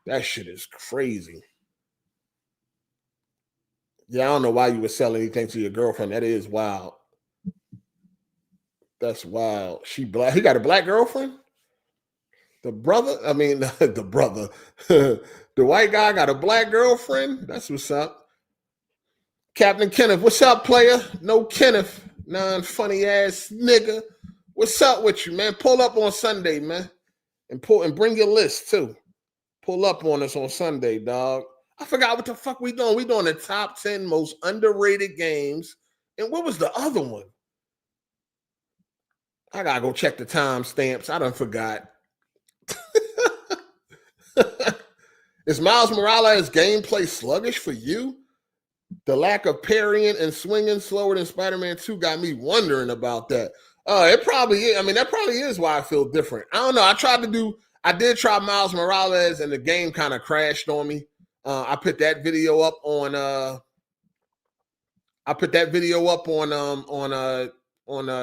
That shit is crazy. Yeah, I don't know why you would sell anything to your girlfriend. That is wild. That's wild. She black. He got a black girlfriend? The brother? I mean, the brother. The white guy got a black girlfriend? That's what's up. Captain Kenneth, what's up, player? No Kenneth. Non-funny ass nigga. What's up with you, man? Pull up on Sunday, man. And bring your list, too. Pull up on us on Sunday, dog. I forgot what the fuck we doing. We doing the top 10 most underrated games. And what was the other one? I gotta go check the timestamps. I done forgot. Is Miles Morales' gameplay sluggish for you? The lack of parrying and swinging slower than Spider-Man 2 got me wondering about that. It probably is. I mean, that probably is why I feel different. I don't know. I did try Miles Morales and the game kind of crashed on me. I put that video up on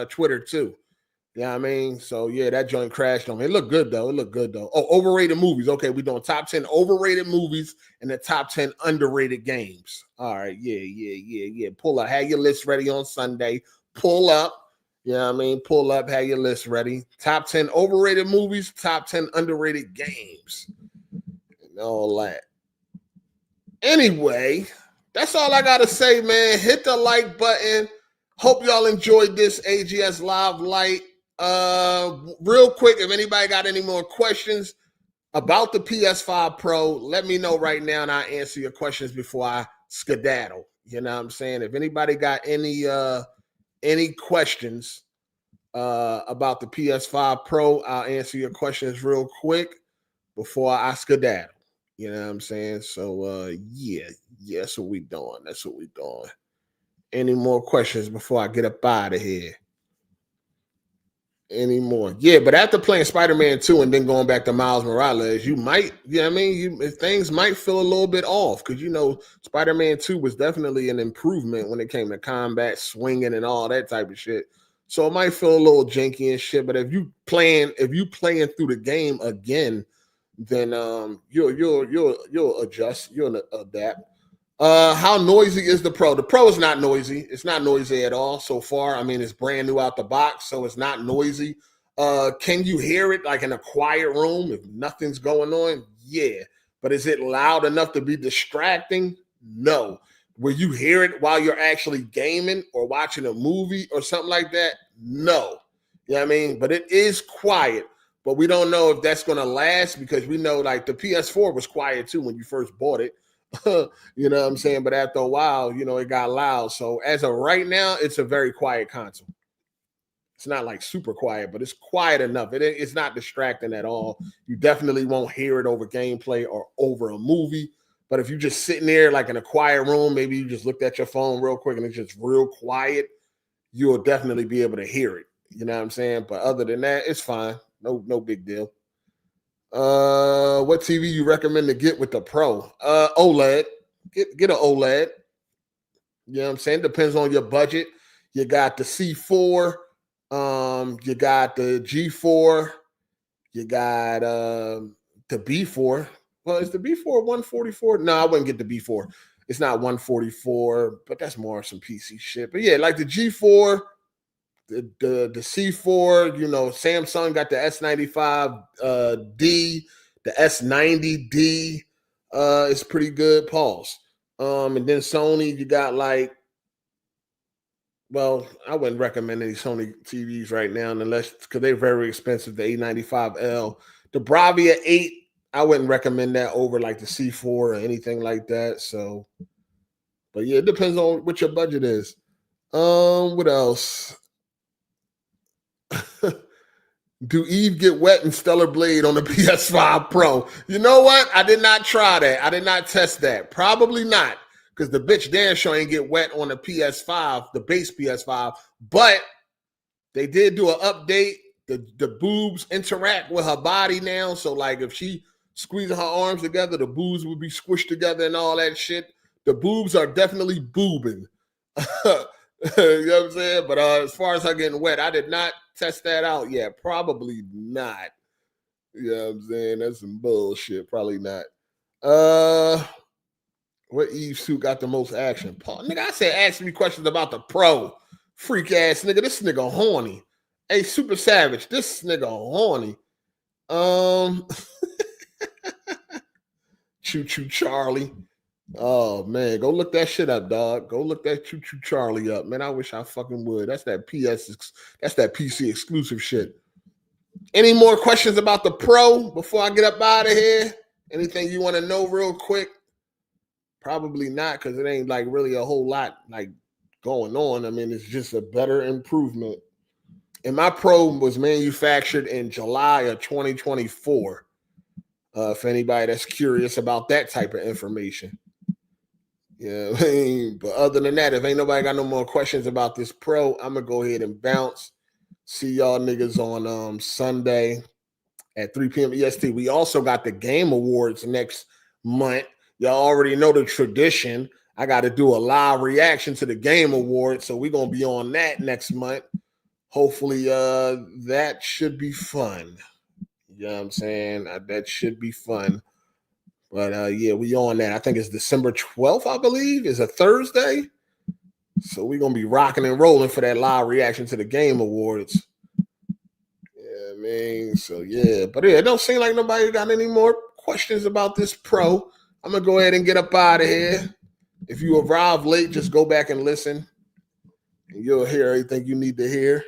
Twitter too. Yeah, I mean, so yeah, that joint crashed on me. It looked good though. Oh, overrated movies. Okay, we're doing top 10 overrated movies and the top 10 underrated games. All right, yeah. Pull up. Have your list ready on Sunday. Pull up. Yeah, I mean, pull up. Have your list ready. Top 10 overrated movies. Top 10 underrated games. And all that. Anyway, that's all I gotta say, man. Hit the like button. Hope y'all enjoyed this AGSLIVE Lite. Real quick, if anybody got any more questions about the PS5 Pro, let me know right now and I'll answer your questions before I skedaddle. You know what I'm saying? If anybody got any questions about the PS5 Pro, I'll answer your questions real quick before I skedaddle. You know what I'm saying? So yeah, that's what we doing. Any more questions before I get up out of here? Any more? Yeah, but after playing Spider-Man 2 and then going back to Miles Morales, you might, things might feel a little bit off because Spider-Man 2 was definitely an improvement when it came to combat, swinging, and all that type of shit. So it might feel a little janky and shit. But if you playing through the game again, then you'll adjust, you'll adapt. How noisy is the Pro? The Pro is not noisy. It's not noisy at all so far. I mean, it's brand new out the box, so it's not noisy. Can you hear it like in a quiet room if nothing's going on? Yeah. But is it loud enough to be distracting? No. where you hear it while you're actually gaming or watching a movie or something like that? No. You know what I mean? But it is quiet. But we don't know if that's going to last because we know like the PS4 was quiet too when you first bought it. You know what I'm saying? But after a while, you know, it got loud. So as of right now, it's a very quiet console. It's not like super quiet, but it's quiet enough. It's not distracting at all. You definitely won't hear it over gameplay or over a movie. But if you're just sitting there like in a quiet room, maybe you just looked at your phone real quick and it's just real quiet, you'll definitely be able to hear it. You know what I'm saying? But other than that, it's fine. No big deal. What TV you recommend to get with the Pro? OLED. Get an OLED. You know what I'm saying? Depends on your budget. You got the C4. You got the G4, you got the B4. Well, is the B4 144? No, I wouldn't get the B4. It's not 144, but that's more some PC shit. But yeah, like the G4, the C4, you know, Samsung got the S95 D, the S90D is pretty good. Pause. And then Sony, you got like, well, I wouldn't recommend any Sony TVs right now unless because they're very expensive. The A95L, the Bravia 8, I wouldn't recommend that over like the C4 or anything like that. So, but yeah, it depends on what your budget is. What else? Do Eve get wet in Stellar Blade on the PS5 Pro? You know what? I did not try that. I did not test that. Probably not. Because the bitch damn sure ain't get wet on the PS5, the base PS5. But they did do an update. The boobs interact with her body now. So, like, if she squeezes her arms together, the boobs would be squished together and all that shit. The boobs are definitely boobing. You know what I'm saying? But as far as her getting wet, I did not test that out yet. Probably not. You know what I'm saying? That's some bullshit. Probably not. What Eve suit got the most action? Paul, nigga, I said ask me questions about the Pro. Freak ass nigga. This nigga horny. Hey, Super Savage. This nigga horny. Choo Choo Charlie. Oh man, go look that shit up, dog. Go look that Choo Choo Charlie up, man. I wish I fucking would. That's that PC exclusive shit. Any more questions about the Pro before I get up out of here? Anything you want to know real quick? Probably not, because it ain't like really a whole lot like going on. I mean, it's just a better improvement. And my Pro was manufactured in July of 2024. For anybody that's curious about that type of information. Yeah, I mean, but other than that, if ain't nobody got no more questions about this Pro, I'm gonna go ahead and bounce. See y'all niggas on Sunday at 3 p.m. EST. We also got the Game Awards next month. Y'all already know the tradition. I got to do a live reaction to the Game Awards, so we're gonna be on that next month. Hopefully, that should be fun. You know what I'm saying? That should be fun. But yeah, we on that. I think it's December 12th, I believe, is a Thursday. So we're gonna be rocking and rolling for that live reaction to the Game Awards. Yeah, I mean, so yeah, but yeah, it don't seem like nobody got any more questions about this Pro. I'm gonna go ahead and get up out of here. If you arrive late, just go back and listen, and you'll hear everything you need to hear.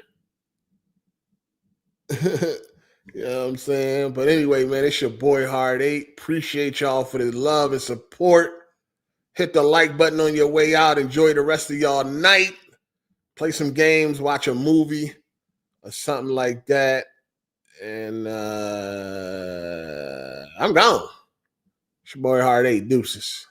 You know what I'm saying? But anyway, man, it's your boy Hard8. Appreciate y'all for the love and support. Hit the like button on your way out. Enjoy the rest of y'all night. Play some games, watch a movie or something like that. And I'm gone. It's your boy Hard8. Deuces.